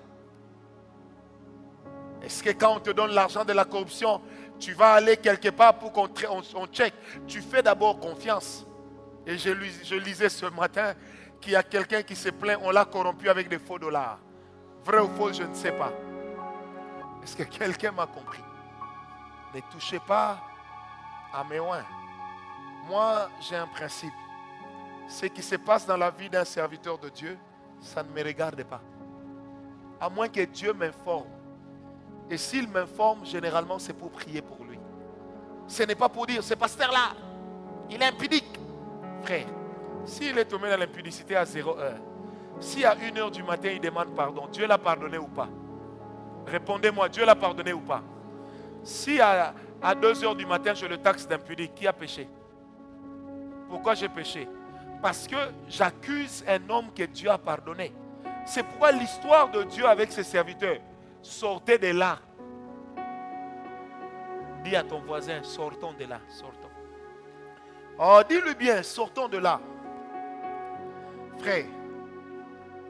Est-ce que quand on te donne l'argent de la corruption, tu vas aller quelque part pour qu'on check? Tu fais d'abord confiance. Et je lisais ce matin qu'il y a quelqu'un qui se plaint, on l'a corrompu avec des faux dollars. Vrai ou faux, je ne sais pas. Est-ce que quelqu'un m'a compris? Ne touchez pas à mes oins. Moi, j'ai un principe. Ce qui se passe dans la vie d'un serviteur de Dieu, ça ne me regarde pas. À moins que Dieu m'informe. Et s'il m'informe, généralement, c'est pour prier pour lui. Ce n'est pas pour dire, ce pasteur-là, il est impudique. Frère, s'il est tombé dans l'impudicité à 0 heure, si à 1 heure du matin, il demande pardon, Dieu l'a pardonné ou pas? Répondez-moi, Dieu l'a pardonné ou pas? Si à 2 heures du matin, je le taxe d'impudique, qui a péché? Pourquoi j'ai péché? Parce que j'accuse un homme que Dieu a pardonné. C'est pourquoi l'histoire de Dieu avec ses serviteurs, sortez de là. Dis à ton voisin, sortons de là, sortons. Oh, dis-lui bien, sortons de là. Frère,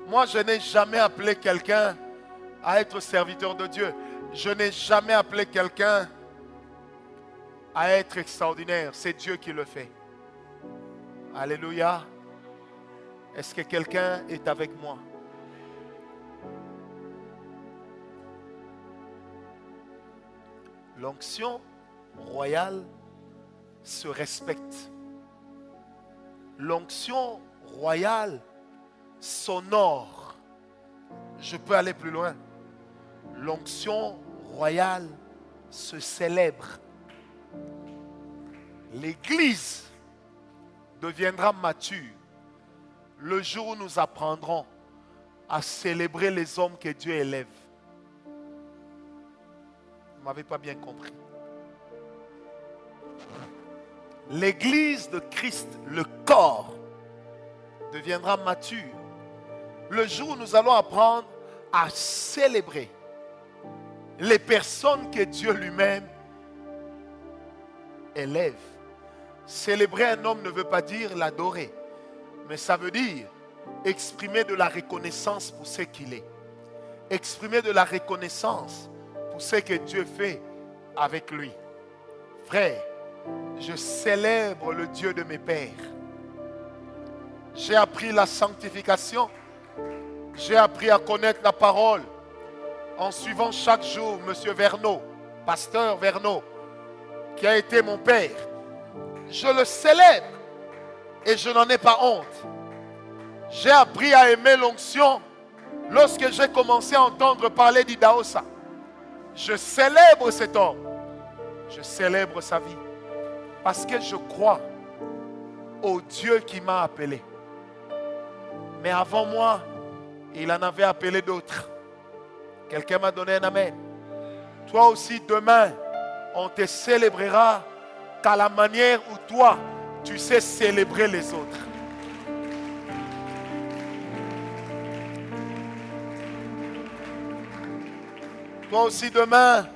moi je n'ai jamais appelé quelqu'un à être serviteur de Dieu. Je n'ai jamais appelé quelqu'un à être extraordinaire. C'est Dieu qui le fait. Alléluia. Est-ce que quelqu'un est avec moi? L'onction royale se respecte. L'onction royale s'honore. Je peux aller plus loin. L'onction royale se célèbre. L'Église deviendra mature le jour où nous apprendrons à célébrer les hommes que Dieu élève. Vous ne m'avez pas bien compris. L'Église de Christ, le corps, deviendra mature le jour où nous allons apprendre à célébrer les personnes que Dieu lui-même élève. Célébrer un homme ne veut pas dire l'adorer, mais ça veut dire exprimer de la reconnaissance pour ce qu'il est. Exprimer de la reconnaissance pour pour ce que Dieu fait avec lui. Frère, je célèbre le Dieu de mes pères. J'ai appris la sanctification. J'ai appris à connaître la parole en suivant chaque jour M. Verneau, pasteur Verneau, qui a été mon père. Je le célèbre et je n'en ai pas honte. J'ai appris à aimer l'onction lorsque j'ai commencé à entendre parler d'Idaosa. Je célèbre cet homme. Je célèbre sa vie. Parce que je crois au Dieu qui m'a appelé. Mais avant moi, il en avait appelé d'autres. Quelqu'un m'a donné un amen. Toi aussi, demain, on te célébrera qu'à la manière où toi, tu sais célébrer les autres. Toi aussi, demain,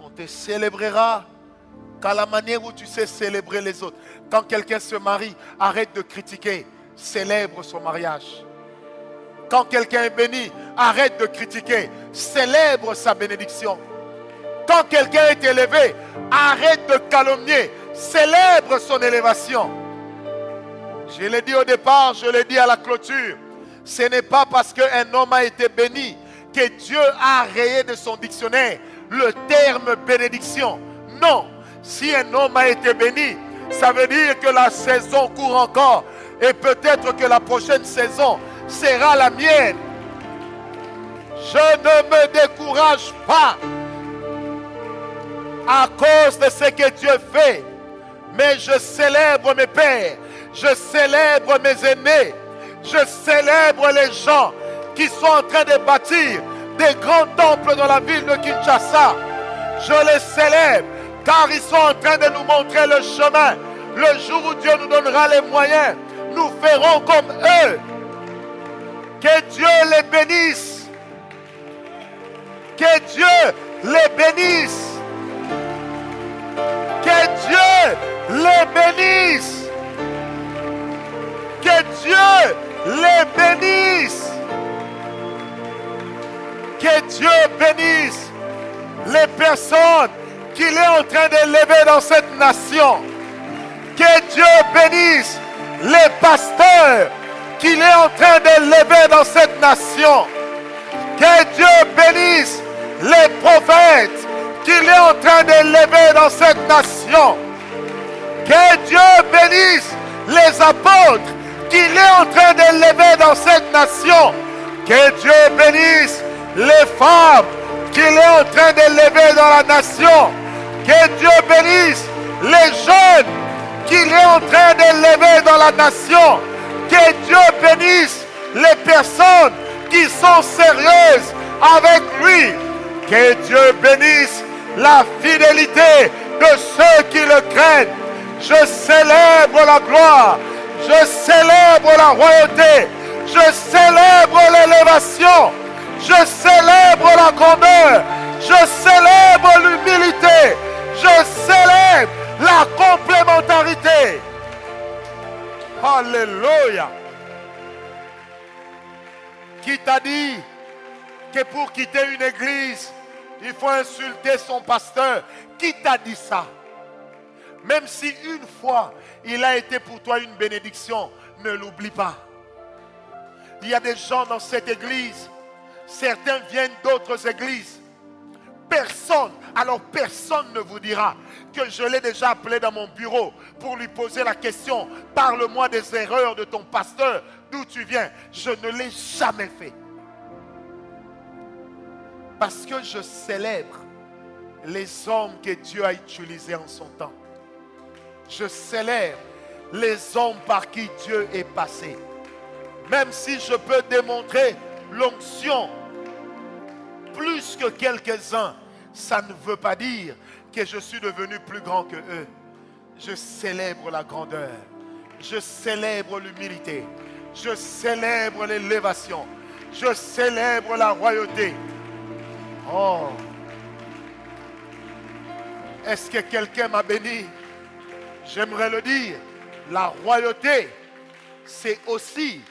on te célébrera qu'à la manière où tu sais célébrer les autres. Quand quelqu'un se marie, arrête de critiquer. Célèbre son mariage. Quand quelqu'un est béni, arrête de critiquer. Célèbre sa bénédiction. Quand quelqu'un est élevé, arrête de calomnier. Célèbre son élévation. Je l'ai dit au départ, je l'ai dit à la clôture. Ce n'est pas parce qu'un homme a été béni que Dieu a rayé de son dictionnaire le terme bénédiction. Non. Si un homme a été béni, ça veut dire que la saison court encore. Et peut-être que la prochaine saison sera la mienne. Je ne me décourage pas à cause de ce que Dieu fait. Mais je célèbre mes pères. Je célèbre mes aînés. Je célèbre les gens qui sont en train de bâtir des grands temples dans la ville de Kinshasa. Je les célèbre car ils sont en train de nous montrer le chemin. Le jour où Dieu nous donnera les moyens, nous ferons comme eux. Que Dieu les bénisse. Que Dieu les bénisse. Que Dieu les bénisse. Que Dieu les bénisse. Que Dieu bénisse les personnes qu'il est en train d'élever dans cette nation. Que Dieu bénisse les pasteurs qu'il est en train d'élever dans cette nation. Que Dieu bénisse les prophètes qu'il est en train d'élever dans cette nation. Que Dieu bénisse les apôtres qu'il est en train d'élever dans cette nation. Que Dieu bénisse les femmes qu'il est en train d'élever dans la nation. Que Dieu bénisse les jeunes qu'il est en train d'élever dans la nation. Que Dieu bénisse les personnes qui sont sérieuses avec lui. Que Dieu bénisse la fidélité de ceux qui le craignent. Je célèbre la gloire. Je célèbre la royauté. Je célèbre l'élévation. Je célèbre la grandeur. Je célèbre l'humilité. Je célèbre la complémentarité. Alléluia. Qui t'a dit que pour quitter une église, il faut insulter son pasteur? Qui t'a dit ça? Même si une fois, il a été pour toi une bénédiction, ne l'oublie pas. Il y a des gens dans cette église, certains viennent d'autres églises. Personne ne vous dira que je l'ai déjà appelé dans mon bureau pour lui poser la question. Parle-moi des erreurs de ton pasteur, d'où tu viens. Je ne l'ai jamais fait. Parce que je célèbre les hommes que Dieu a utilisés en son temps. Je célèbre les hommes par qui Dieu est passé. Même si je peux démontrer l'onction plus que quelques-uns, ça ne veut pas dire que je suis devenu plus grand que eux. Je célèbre la grandeur. Je célèbre l'humilité. Je célèbre l'élévation. Je célèbre la royauté. Oh! Est-ce que quelqu'un m'a béni? J'aimerais le dire. La royauté, c'est aussi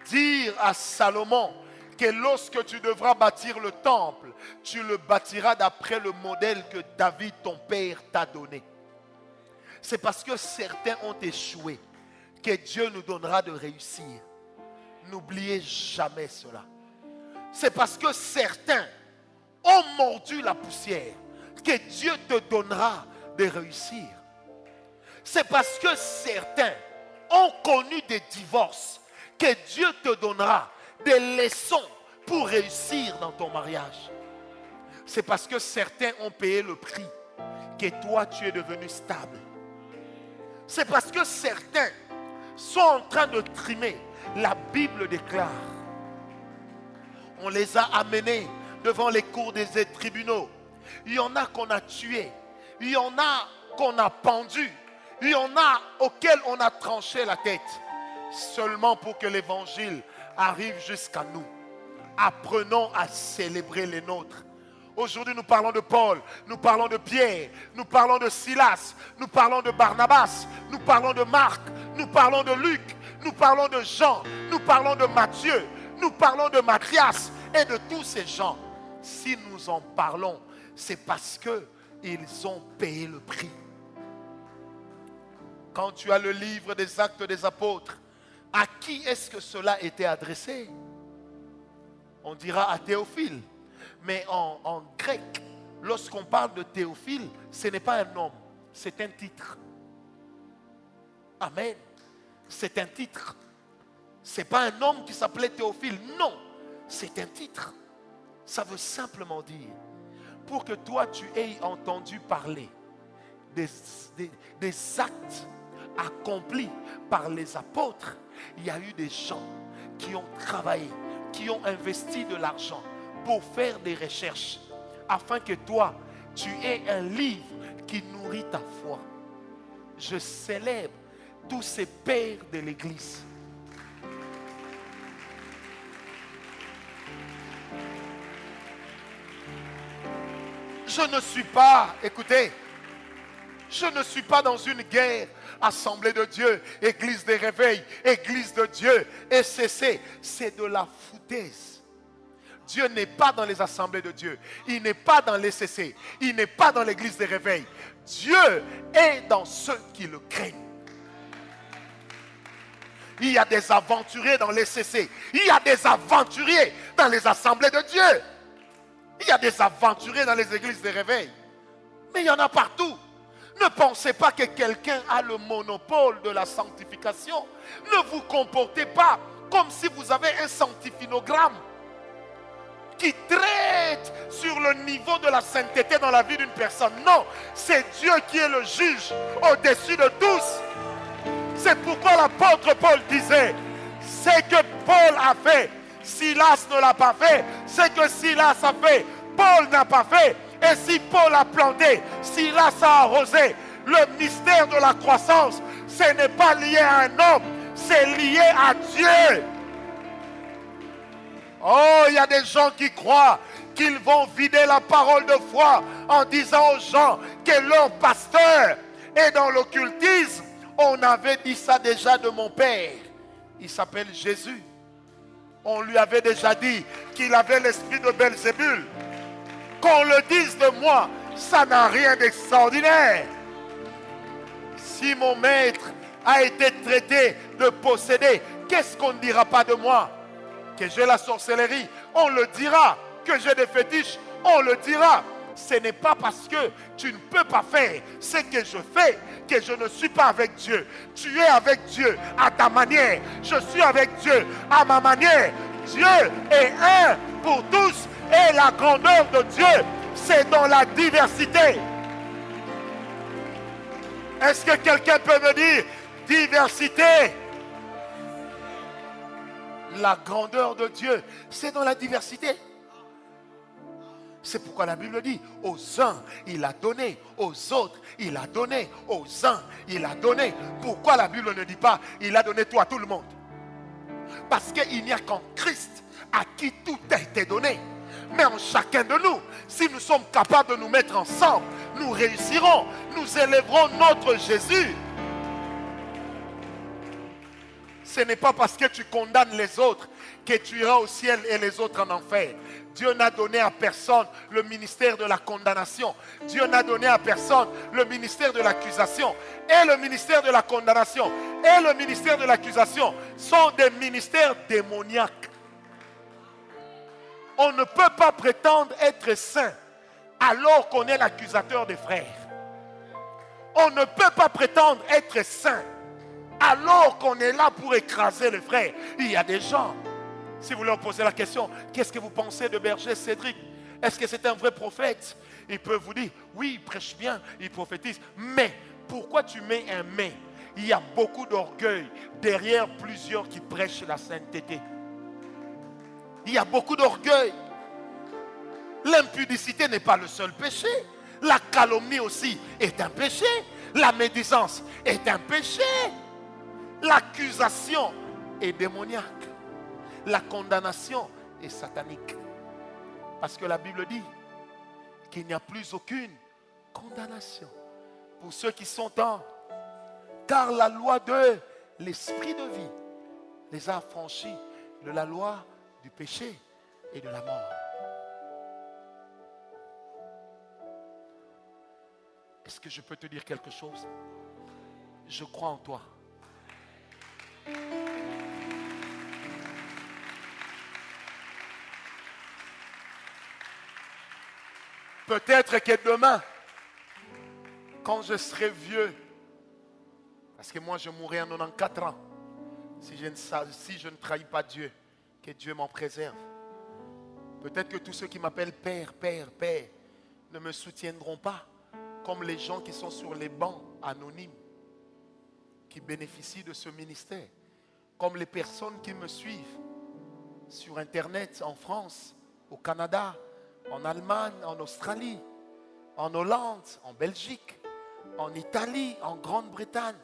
dire à Salomon que lorsque tu devras bâtir le temple, tu le bâtiras d'après le modèle que David, ton père, t'a donné. C'est parce que certains ont échoué que Dieu nous donnera de réussir. N'oubliez jamais cela. C'est parce que certains ont mordu la poussière que Dieu te donnera de réussir. C'est parce que certains ont connu des divorces que Dieu te donnera des leçons pour réussir dans ton mariage. C'est parce que certains ont payé le prix que toi tu es devenu stable. C'est parce que certains sont en train de trimer. La Bible déclare, on les a amenés devant les cours des tribunaux. Il y en a qu'on a tués, il y en a qu'on a pendus, il y en a auxquels on a tranché la tête, seulement pour que l'évangile arrive jusqu'à nous. Apprenons à célébrer les nôtres. Aujourd'hui, nous parlons de Paul, nous parlons de Pierre, nous parlons de Silas, nous parlons de Barnabas, nous parlons de Marc, nous parlons de Luc, nous parlons de Jean, nous parlons de Matthieu, nous parlons de Matthias et de tous ces gens. Si nous en parlons, c'est parce qu'ils ont payé le prix. Quand tu as le livre des Actes des Apôtres, à qui est-ce que cela était adressé? On dira à Théophile. Mais en grec, lorsqu'on parle de Théophile, ce n'est pas un homme, c'est un titre. Amen. C'est un titre. Ce n'est pas un homme qui s'appelait Théophile. Non, c'est un titre. Ça veut simplement dire, pour que toi tu aies entendu parler des actes accomplis par les apôtres, il y a eu des gens qui ont travaillé, qui ont investi de l'argent pour faire des recherches, afin que toi, tu aies un livre qui nourrit ta foi. Je célèbre tous ces pères de l'Église. Je ne suis pas, écoutez, je ne suis pas dans une guerre. Assemblée de Dieu, Église des réveils, Église de Dieu, SCC, c'est de la foutaise. Dieu n'est pas dans les assemblées de Dieu. Il n'est pas dans les SCC. Il n'est pas dans l'église des réveils. Dieu est dans ceux qui le craignent. Il y a des aventuriers dans les SCC. Il y a des aventuriers dans les assemblées de Dieu. Il y a des aventuriers dans les églises des réveils. Mais il y en a partout. Ne pensez pas que quelqu'un a le monopole de la sanctification. Ne vous comportez pas comme si vous avez un sanctifinogramme qui traite sur le niveau de la sainteté dans la vie d'une personne. Non, c'est Dieu qui est le juge au-dessus de tous. C'est pourquoi l'apôtre Paul disait, c'est que Paul a fait, Silas ne l'a pas fait, c'est que Silas a fait, Paul n'a pas fait. Et si Paul a planté, Silas a arrosé, le mystère de la croissance, ce n'est pas lié à un homme, c'est lié à Dieu. Oh, il y a des gens qui croient qu'ils vont vider la parole de foi en disant aux gens que leur pasteur est dans l'occultisme. On avait dit ça déjà de mon père. Il s'appelle Jésus. On lui avait déjà dit qu'il avait l'esprit de Belzébul. Qu'on le dise de moi, ça n'a rien d'extraordinaire. Si mon maître a été traité de possédé, qu'est-ce qu'on ne dira pas de moi? Que j'ai la sorcellerie, on le dira. Que j'ai des fétiches, on le dira. Ce n'est pas parce que tu ne peux pas faire ce que je fais que je ne suis pas avec Dieu. Tu es avec Dieu à ta manière. Je suis avec Dieu à ma manière. Dieu est un pour tous. Et la grandeur de Dieu, c'est dans la diversité. Est-ce que quelqu'un peut me dire diversité? La grandeur de Dieu, c'est dans la diversité. C'est pourquoi la Bible dit, aux uns il a donné, aux autres il a donné, aux uns il a donné. Pourquoi la Bible ne dit pas, il a donné tout à tout le monde? Parce qu'il n'y a qu'en Christ à qui tout a été donné. Mais en chacun de nous, si nous sommes capables de nous mettre ensemble, nous réussirons, nous élèverons notre Jésus. Ce n'est pas parce que tu condamnes les autres que tu iras au ciel et les autres en enfer. Dieu n'a donné à personne le ministère de la condamnation. Dieu n'a donné à personne le ministère de l'accusation. Et le ministère de la condamnation et le ministère de l'accusation sont des ministères démoniaques. On ne peut pas prétendre être saint alors qu'on est l'accusateur des frères. On ne peut pas prétendre être saint alors qu'on est là pour écraser les frères. Il y a des gens, si vous leur posez la question, qu'est-ce que vous pensez de Berger Cédric? Est-ce que c'est un vrai prophète? Ils peuvent vous dire, oui, il prêche bien, il prophétise. Mais, pourquoi tu mets un mais? Il y a beaucoup d'orgueil derrière plusieurs qui prêchent la sainteté. Il y a beaucoup d'orgueil. L'impudicité n'est pas le seul péché. La calomnie aussi est un péché. La médisance est un péché. L'accusation est démoniaque. La condamnation est satanique. Parce que la Bible dit qu'il n'y a plus aucune condamnation pour ceux qui sont en... Car la loi de l'esprit de vie les a affranchis de la loi du péché et de la mort. Est-ce que je peux te dire quelque chose? Je crois en toi. Peut-être que demain, quand je serai vieux, parce que moi je mourrai en 94 ans, si je ne trahis pas Dieu, que Dieu m'en préserve. Peut-être que tous ceux qui m'appellent Père, Père, Père, ne me soutiendront pas comme les gens qui sont sur les bancs anonymes, qui bénéficient de ce ministère, comme les personnes qui me suivent sur Internet en France, au Canada, en Allemagne, en Australie, en Hollande, en Belgique, en Italie, en Grande-Bretagne.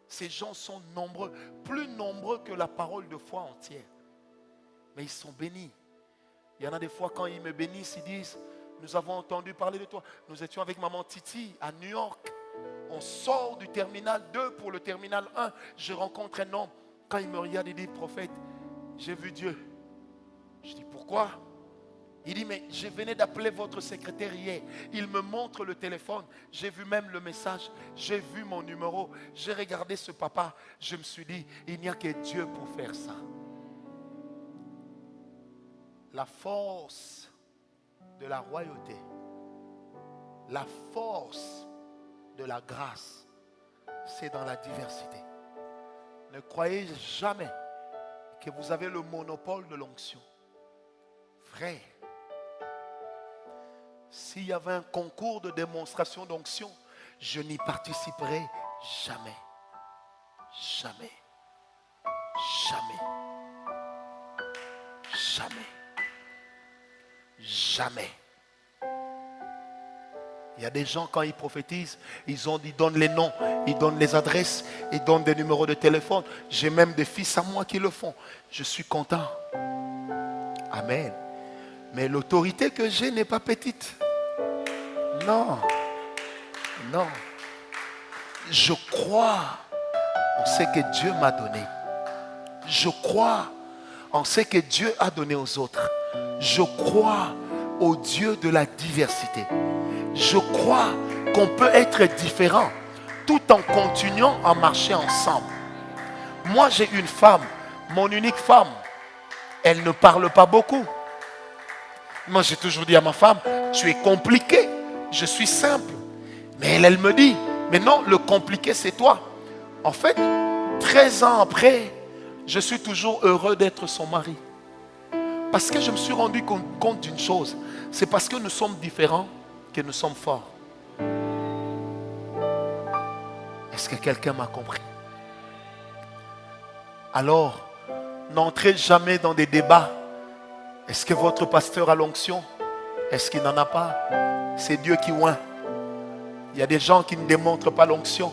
Ces gens sont nombreux, plus nombreux que la parole de foi entière. Mais ils sont bénis. Il y en a des fois quand ils me bénissent, ils disent, nous avons entendu parler de toi. Nous étions avec maman Titi à New York. On sort du terminal 2 pour le terminal 1. Je rencontre un homme. Quand il me regarde, il dit, prophète, j'ai vu Dieu. Je dis, pourquoi? Il dit, mais je venais d'appeler votre secrétaire hier. Il me montre le téléphone. J'ai vu même le message. J'ai vu mon numéro. J'ai regardé ce papa. Je me suis dit, il n'y a que Dieu pour faire ça. La force de la royauté, la force de la grâce, c'est dans la diversité. Ne croyez jamais que vous avez le monopole de l'onction. Frère, s'il y avait un concours de démonstration d'onction, je n'y participerai jamais. Jamais. Jamais. Jamais. Jamais. Il y a des gens, quand ils prophétisent, ils donnent les noms, ils donnent les adresses, ils donnent des numéros de téléphone. J'ai même des fils à moi qui le font. Je suis content. Amen. Mais l'autorité que j'ai n'est pas petite. Non. Non. Je crois en ce que Dieu m'a donné. Je crois en ce que Dieu a donné aux autres. Je crois au Dieu de la diversité. Je crois qu'on peut être différent tout en continuant à marcher ensemble. Moi, j'ai une femme, mon unique femme. Elle ne parle pas beaucoup. Moi, j'ai toujours dit à ma femme, tu es compliqué, je suis simple. Mais elle me dit, mais non, le compliqué, c'est toi. En fait, 13 ans après, je suis toujours heureux d'être son mari. Parce que je me suis rendu compte d'une chose. C'est parce que nous sommes différents que nous sommes forts. Est-ce que quelqu'un m'a compris? Alors, n'entrez jamais dans des débats. Est-ce que votre pasteur a l'onction? Est-ce qu'il n'en a pas? C'est Dieu qui oint. Il y a des gens qui ne démontrent pas l'onction,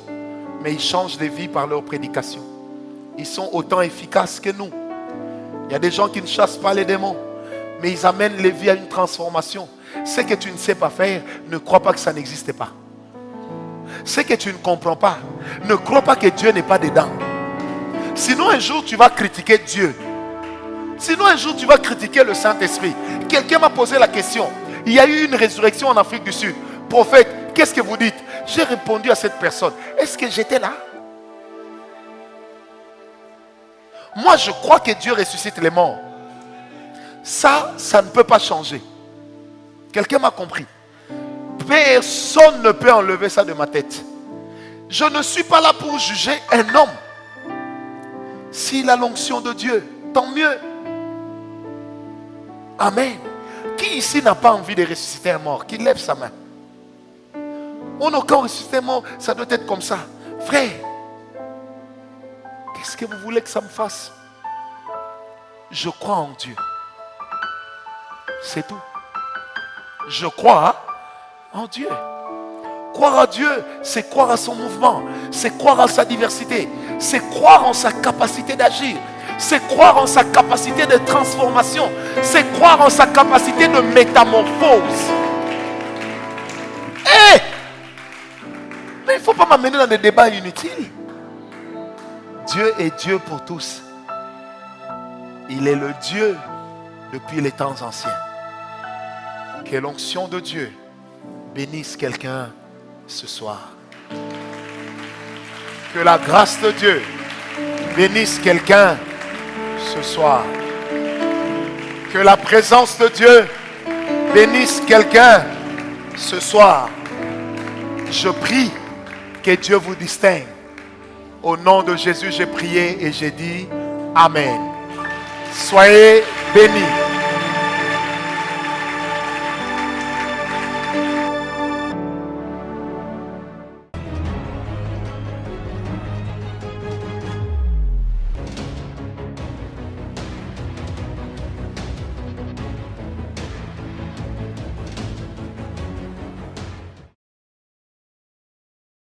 mais ils changent des vies par leur prédication. Ils sont autant efficaces que nous. Il y a des gens qui ne chassent pas les démons, mais ils amènent les vies à une transformation. Ce que tu ne sais pas faire, ne crois pas que ça n'existe pas. Ce que tu ne comprends pas, ne crois pas que Dieu n'est pas dedans. Sinon un jour tu vas critiquer Dieu. Sinon un jour tu vas critiquer le Saint-Esprit. Quelqu'un m'a posé la question. Il y a eu une résurrection en Afrique du Sud. Prophète, qu'est-ce que vous dites? J'ai répondu à cette personne. Est-ce que j'étais là? Moi je crois que Dieu ressuscite les morts. Ça ne peut pas changer. Quelqu'un m'a compris. Personne ne peut enlever ça de ma tête. Je ne suis pas là pour juger un homme. S'il a l'onction de Dieu, tant mieux. Amen. Qui ici n'a pas envie de ressusciter un mort? Qui lève sa main. On n'a qu'à ressusciter un mort, ça doit être comme ça. Frère, qu'est-ce que vous voulez que ça me fasse? Je crois en Dieu. C'est tout. Je crois en Dieu. Croire à Dieu, c'est croire à son mouvement. C'est croire à sa diversité. C'est croire en sa capacité d'agir. C'est croire en sa capacité de transformation. C'est croire en sa capacité de métamorphose. Hey! Mais il ne faut pas m'amener dans des débats inutiles. Dieu est Dieu pour tous. Il est le Dieu depuis les temps anciens. Que l'onction de Dieu bénisse quelqu'un ce soir. Que la grâce de Dieu bénisse quelqu'un ce soir. Que la présence de Dieu bénisse quelqu'un ce soir. Je prie que Dieu vous distingue. Au nom de Jésus, j'ai prié et j'ai dit Amen. Soyez bénis.